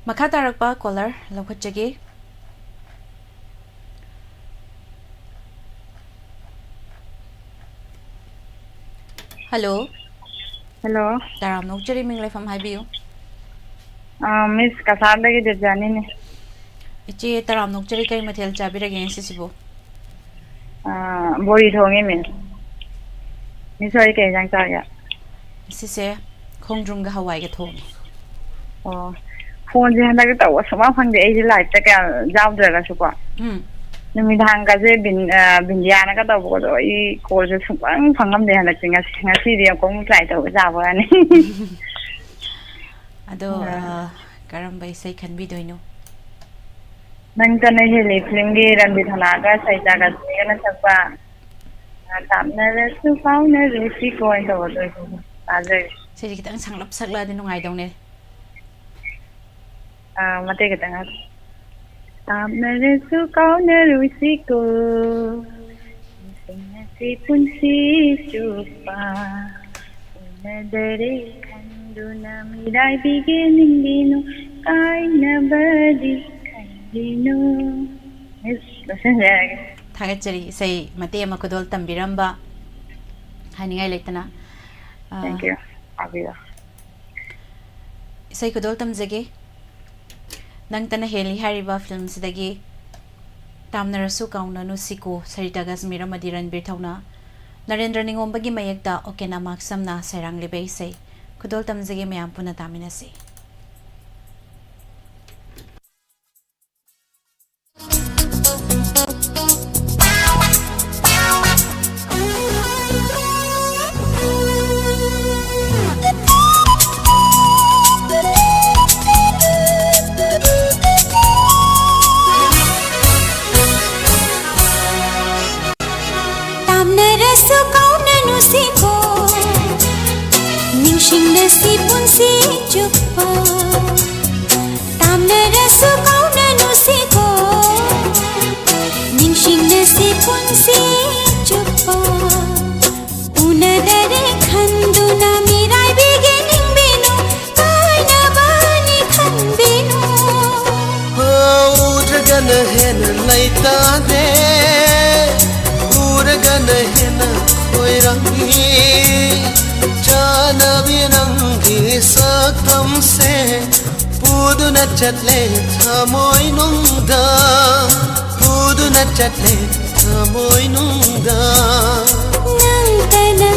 मखा तारकपा कॉलर लौखटजगे हेलो हेलो तराम नोकचरी मिंगलेफम हाइबियु मिस कसारदगी देवजानी ने इचे तराम नोकचरी कई मथेल चाबिरगे सिसिबो बोरी थोंगे मिस मिस होय के जांग चाया सिसे खोंद्रुंगा हवाई के थोंग ओ फोन जे हंदा के तव समा फंगे ए लाइट तक जावद्रगा सुको नुमिदांग का जे बिंदियाना का तव को ई कॉल जे सुंग फंगम दे हंदा चिंगा ngasi dia ko mu try taw jawa ani अदो करम बाई सही खनबी दोइनो नंग तने हेले फिल्म गे रणबीर हलागा सैजा का जेना सकपा तामने रेसु फाउने रुसी कोइन तो दो ताजे सेजी कितंग सांगलप सकला दे नुंगाई दौने मते कितंग तामने रेसु काउने रुसी को si punsi chupa ngadare खंदुना मिराइबिगे निंबिनु काइनबदि खंदिनु लसंजागे थागतचरी इसै मते अमा खुदोल तंबिरंबा हानिंगाई लेतना थैंक यू आबिया इसै खुदोल तमजगे नंगतना हेली हारिबा फिल्म सिदगी तामनरसु काउननु सिको सरिता गजमीर अमदि रणबीर थौना नरेंद्र निंगोंबगी मयकता ओकेना माक्समना सैरांग लेबे इसै खुदोल तमजगे मयाम पुना तामिनसी चले थमोय नुंगदा पुदुना चले थमोय नुंगदा नंतना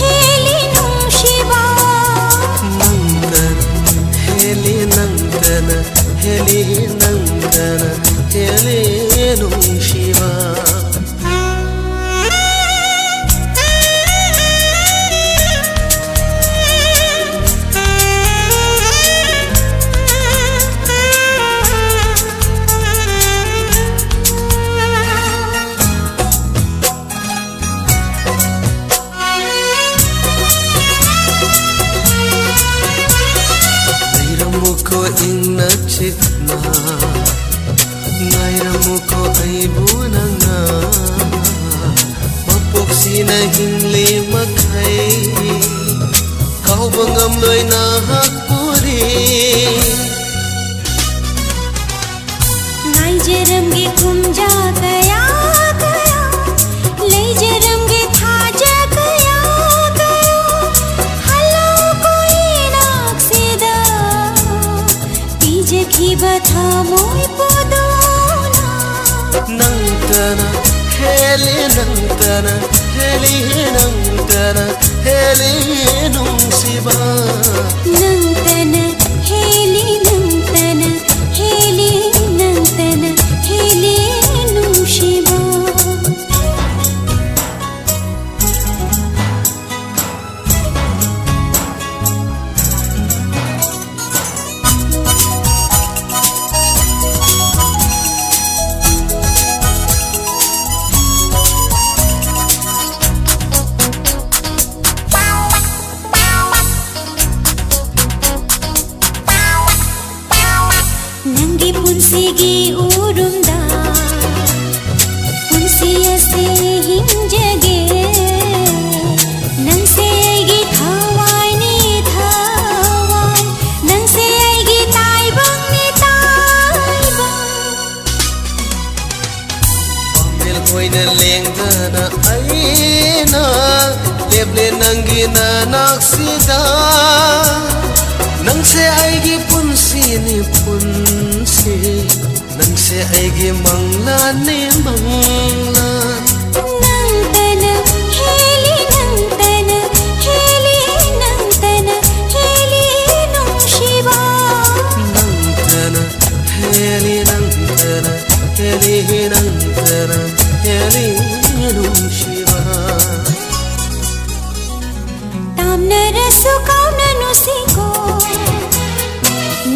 हेली नुंशिबा हेली नंतना हेली नुंशिबा Nairamuko ay bunanga Mapoksi na hinli makay Kaubang amloy na hakpuri नाइजरम गे कुंजा गया गया लेजरम गे थाजा गया गया हलो कोई नाक्सिदा तीजे की बथा मोई पुदोना Nangtana heli nangtana heli nungsiba नंतना हेली नंतना हेली नुशिबा नंगी पुंसीगी उरुंदा पुंसिया से हिंजगे नंसे आएगी थावाई नी थावाई नंसे आएगी ताइबंग नी ताइबंग Pamil ko'y nalengdana ay na Leble nanggi na naksida Nang se ay gipunsi ni punsi Nang se ay gimanglan ni manglan नंतना हेली नुशिबा Nangtana heli nungshiba तामनरसु काउननु सिको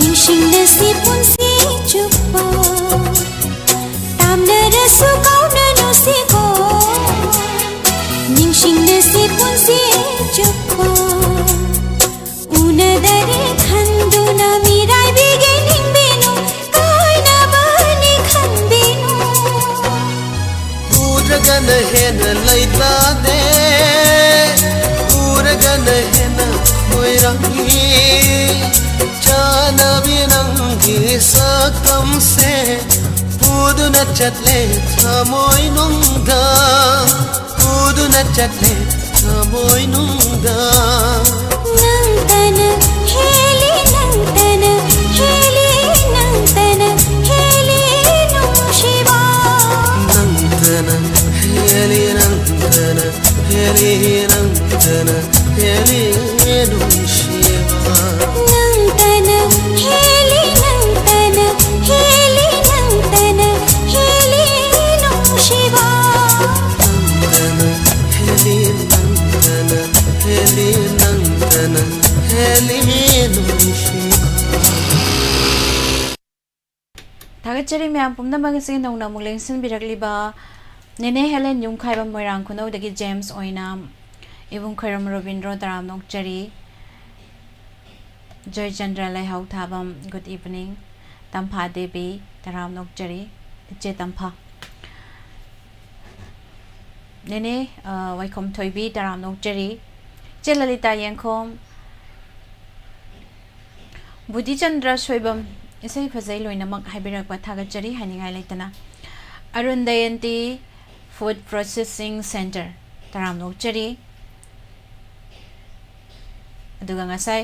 निंशिंगनसि पुंसि चुप्पा तामनरसु काउननु सिको निंशिंगनसि पुंसि चुप्पा उनदरे खंदुना मिराइबिगे निंबिनु काइनबदि खंदिनु Udragan हेन लैता दे उरगन हेन खोइरंगी चानबी नंगी सकम से पुदुना चटले थमोय नुंगा पुदुना चटले थमोय नुंगा नंतन हेली नंतन हेली नंतन हेली नु शिवा नंतन हेली नंतन हेली नंतन हेली नु शिवा नंतन हेली नंतन हेली नंतन हेली नु शिवा नंतन हेली नंतन हेली नंतन हेली नु शिवा थागतचरी मैम पुमनमग से नौना मुलेंसिन बिरकलिबा नेने हेलेन युंखाइबा मोइरांग खुनौदगी जेम्स ओइनाम एवं खैरम रविंद्र तराम नोकचरी जयचंद्र लाइहाउ थाबम गुड इवनिंग तंफा देवी तराम नोकचरी इचे तंफा नेने वाइखम थोइबी तराम नोकचरी चे ललिता यंखोम बुद्धिचंद्र सोइबम इसै फजै लोइनमक हाइबिरकपा थागतचरी हानिगाय लेतना Arun Dayanti food processing centre तराम नोकचरी अदुगा ngasai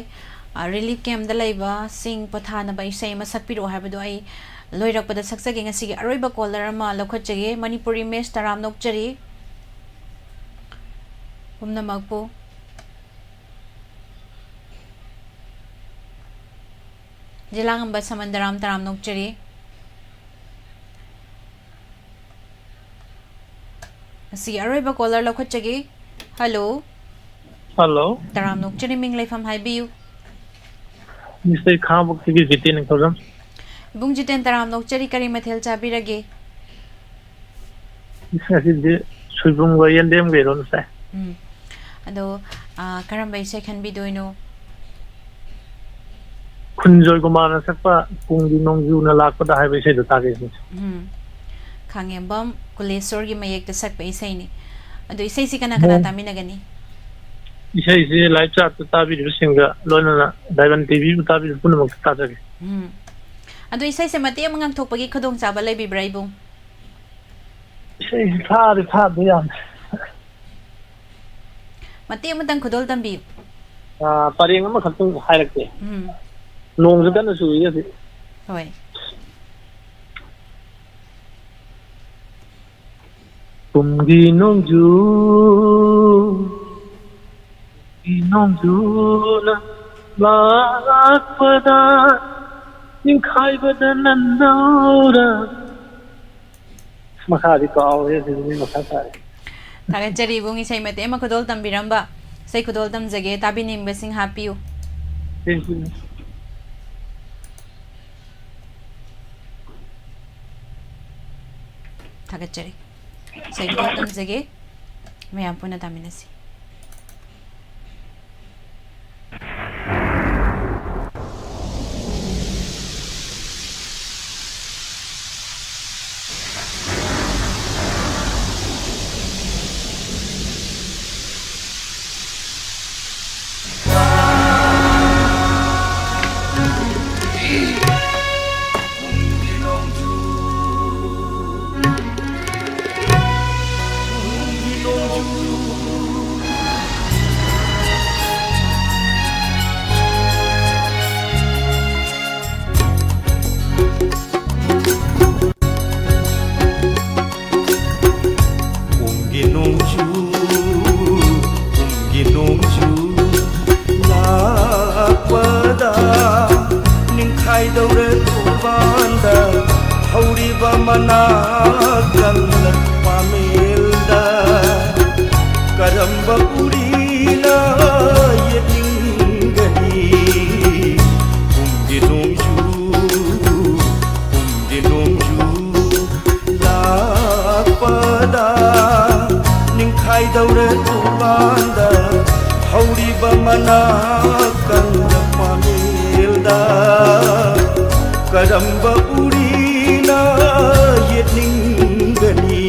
relief camp da laiba sing pathana ba isai ma sakpiro habado ai loirakpada saksage ngasi aroiba caller ma lokhachage manipuri mesh taram nokchari humna magpo jilang ba samandaram taram nokchari asi aroiba caller lokhachage hello hello taram nokchari ming leifam haibiu mister खाबक की जितेन कलम bung jiten taram nokchari kari mathel chabirage इससे जे सुबुंग वयन them गेरोन से ado karam bai se khan bi doino खुनजोय गुमान सकपा पुंगी नोंजु न लाकपदा हाय बेसे दता के khangembam kulesor gi mayek ta sak bai sai ni ado isai si kana kana taminagani इसे इसे लाइव चाट ताबि सिंगा लोनना डायवन TV ताबि पुनमक ताजगे ado isai se mate mangang thokpagi khodong chaba lai bi brai bung इसे था दिया mate amang khodol tambi परेंग म खतुं हायरके नोंग जकन सुई से hoi पुंगी नोंजु न लाकपदा निखाइबदा नन्नौरा मखादि को आवे दिनि मखा सारे थागतचरी bung isai mate ma khodol tambiramba sai khodol tam jage tabi nim besing happy थागतचरी sai khodol tam jage mayam puna taminasi Karamba urina yetningani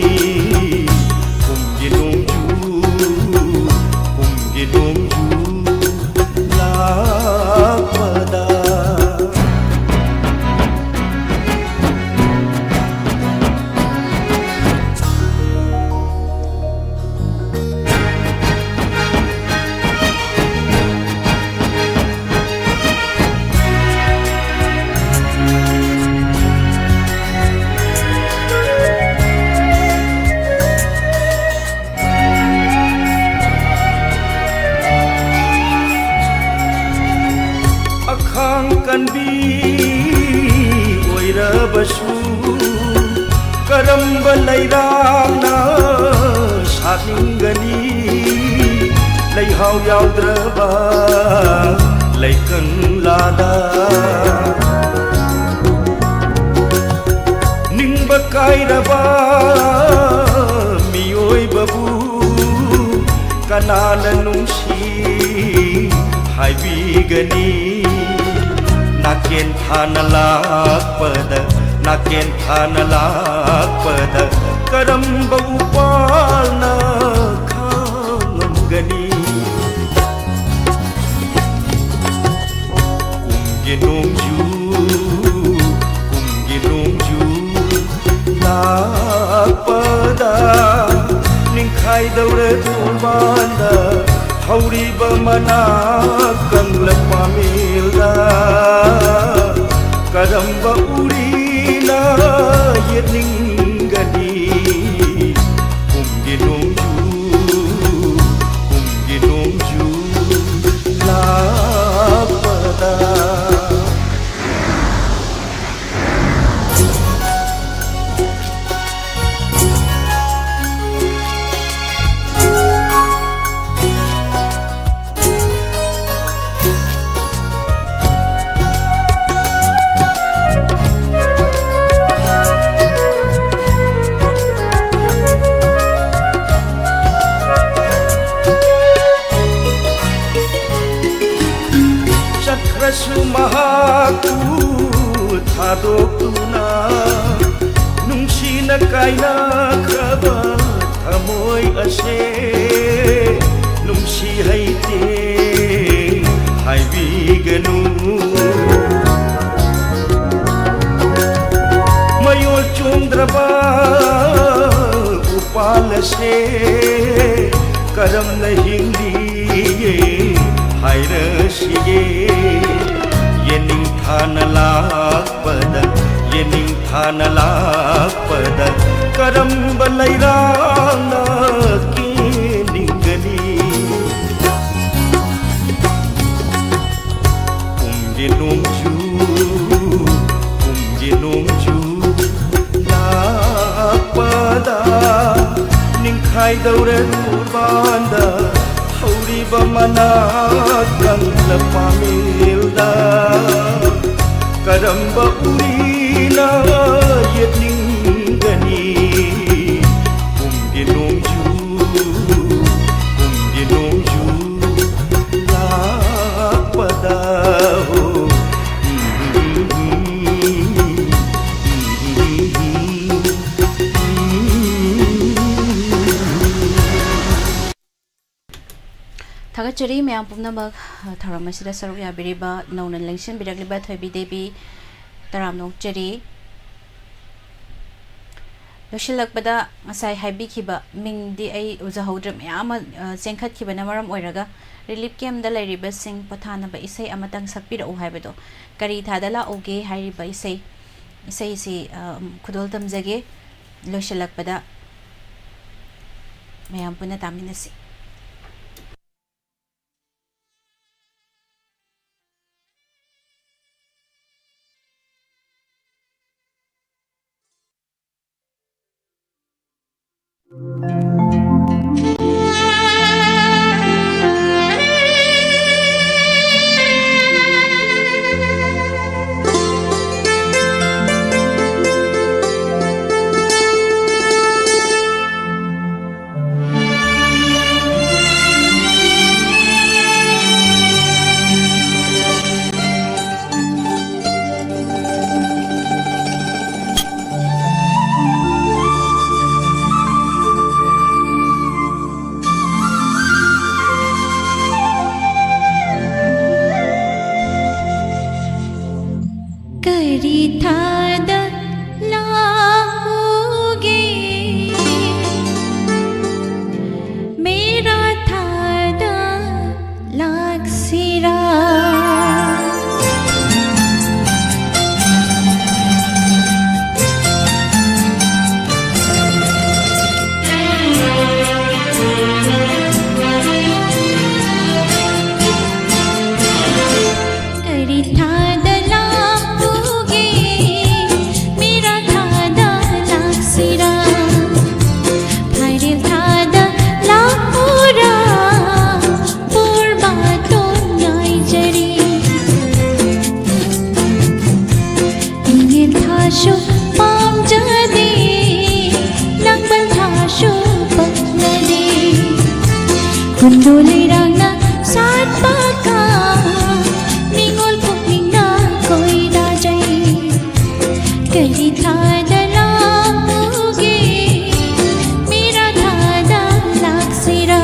ꯂꯥꯛꯅꯤꯡꯒꯅꯤ ꯂꯩꯍꯥꯎ ꯌꯥꯎꯗ꯭ꯔꯕ ꯂꯩꯀꯪꯂꯥꯗ ꯅꯤꯡꯕ ꯀꯥꯏꯔꯕ ꯃꯤꯑꯣꯏꯕꯕꯨ ꯀꯅꯥꯅ ꯅꯨꯡꯁꯤ ꯍꯥꯏꯕꯤꯒꯅꯤ ꯅꯥꯀꯦꯟ ꯊꯥꯅ ꯂꯥꯛꯄꯗ ꯅꯥꯀꯦꯟ ꯊꯥꯅ ꯂꯥꯛꯄꯗ ꯀꯔꯝꯕ ꯎꯄꯥꯜꯅ ꯈꯥꯡꯉꯝꯒꯅꯤ ꯀꯨꯝꯒꯤ ꯅꯣꯡꯖꯨ ꯂꯥꯛꯄꯗ ꯅꯤꯡꯈꯥꯏꯗꯧꯔꯦ ꯊꯣꯡꯕꯥꯟꯗ ꯍꯧꯔꯤꯕ ꯃꯅꯥ ꯀꯪꯂ ꯄꯥꯃꯦꯜꯗ ꯀꯔꯝꯕ ꯎꯔꯤꯅ ꯌꯦꯠꯅꯤꯡꯒꯅꯤ ꯀꯨꯝꯒꯤ ꯅꯣꯡꯖꯨ ꯂꯥꯛꯄꯗ ꯆꯠꯈ꯭ꯔꯁꯨ ꯃꯍꯥꯛꯄꯨ ꯊꯥꯗꯣꯛꯇꯨꯅ ꯅꯨꯡꯁꯤꯅ ꯀꯥꯏꯅꯈ꯭ꯔꯕ ꯊꯃꯣꯏ ꯑꯁꯦ ꯅꯨꯡꯁꯤ ꯍꯩꯇꯦ ꯍꯥꯏꯕꯤꯒꯅꯨ ꯃꯌꯣꯜ ꯆꯣꯡꯗ꯭ꯔꯕ ꯎꯄꯥꯜ ꯑꯁꯦ ꯀꯔꯝꯅ ꯍꯤꯡꯂꯤꯌꯦ ꯍꯥꯏꯔꯁꯤꯒꯦ ꯌꯦꯅꯤꯡꯊꯥꯅ ꯂꯥꯛꯄꯗ ꯀꯔꯝꯕ ꯂꯩꯔꯥꯡꯅ ꯀꯦꯅꯤꯡꯒꯅꯤ ꯀꯨꯝꯒꯤ ꯅꯣꯡꯖꯨ ꯂꯥꯛꯄꯗ ꯅꯤꯡꯈꯥꯏꯗꯧꯔꯦ ꯎꯄꯥꯟꯗ ꯍꯧꯔꯤꯕ ꯃꯅꯥ ꯀꯪꯂ ꯄꯥꯃꯦꯜꯗ ꯀꯔꯝꯕ ꯎꯔꯤꯅ ꯌꯦꯠꯅꯤꯡꯒꯅꯤ ꯀꯨꯝꯒꯤ ꯅꯣꯡꯖꯨ ꯂꯥꯛꯄꯗ Thagachari mayam pumnamak thauram asida saruk yabiriba naunan lengshin biragliba Thoibi Devi taram nokchari loshilakpada ngasai haibikhiba mingdi ai uzahodra mayam chengkhatkibana maram oiraga relief camp da lairiba sing pathanaba isai amatang sakpirau haibado kari thadala oge hairiba isai si khudol tamjage loshilakpada mayam puna taminasi Kundo leirangna satpaka Ningol pukningna koi dajai Kari thada lamuge Mera thada laksira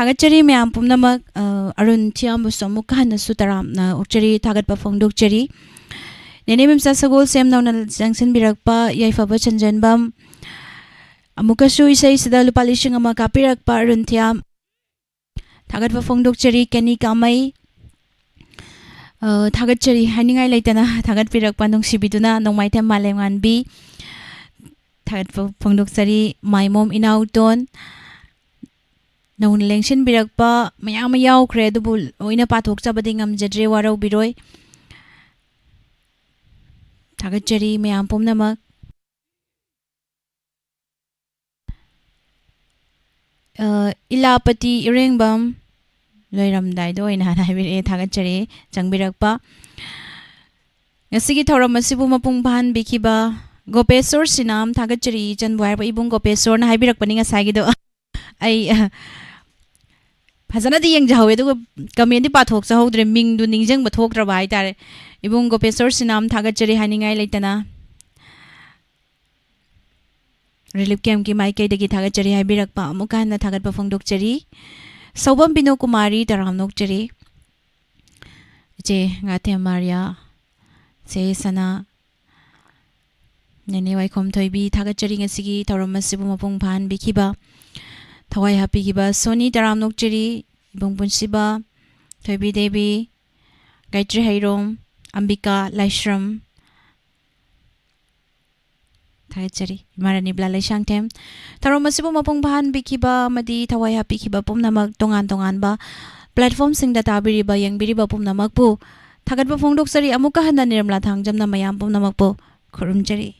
Thagachari myam pumnamak arun thiam busomuk hana sutaram na ukchari thagat pa phongdok chari nene mimsa sagol sem nauna jangsin birakpa yaifaba chanjanbam amukasu isai sida lupa lishing ama kapirakpa arun thiam thagat pa phongdok chari keni kamai thagachari haningai laitana thagat pirakpa nungsibiduna nongmai them malengan bi thagat pa phongdok chari my mom inauton Naun lengshin birakpa mayam yaukre dubul oina pathok chabadi ngamjadre warau biroi thagachari mayam pumnamak ilapati irengbam loiramdai do ina haibire thagachari changbirakpa ngasigi thoram masibu mapung ban bikiba Gopesor Sinam Tagachari Janwar Ibung Gopesor na Hibirapani Sagido. I Hazana the young Jahoe to come pathok so hold Ming do Ningjang but talk right there. Ibung Gopesor Sinam Tagachari Hanning I Latana Relief Camp ki Mike the Gitagachari Hibirakpa Mukana Tagat Pafong Dokchari Sobam Bino Kumari Taram Nokchari Je Gate Maria Se Sana Nani Waikom Toibi Tagachari Sigi Taramasibu Pan Bikiba Tawai Happy Giba Sony Taram Nokchari Bungbun Siba Toibi Devi Gayatri Hairom Ambika Laishram Tagachari Marani Blala Shangtem Taramasibu Mapong Bikiba Madi Tawai Happy Kiba Pum Namag Tongan Ba Platform Sing Data Biriba Yang Biriba Pum Namagpo Tagat Pafong Doksari Amuka Handa Nirmla Tangjam na Mayam Pum Namagpo Kurumjari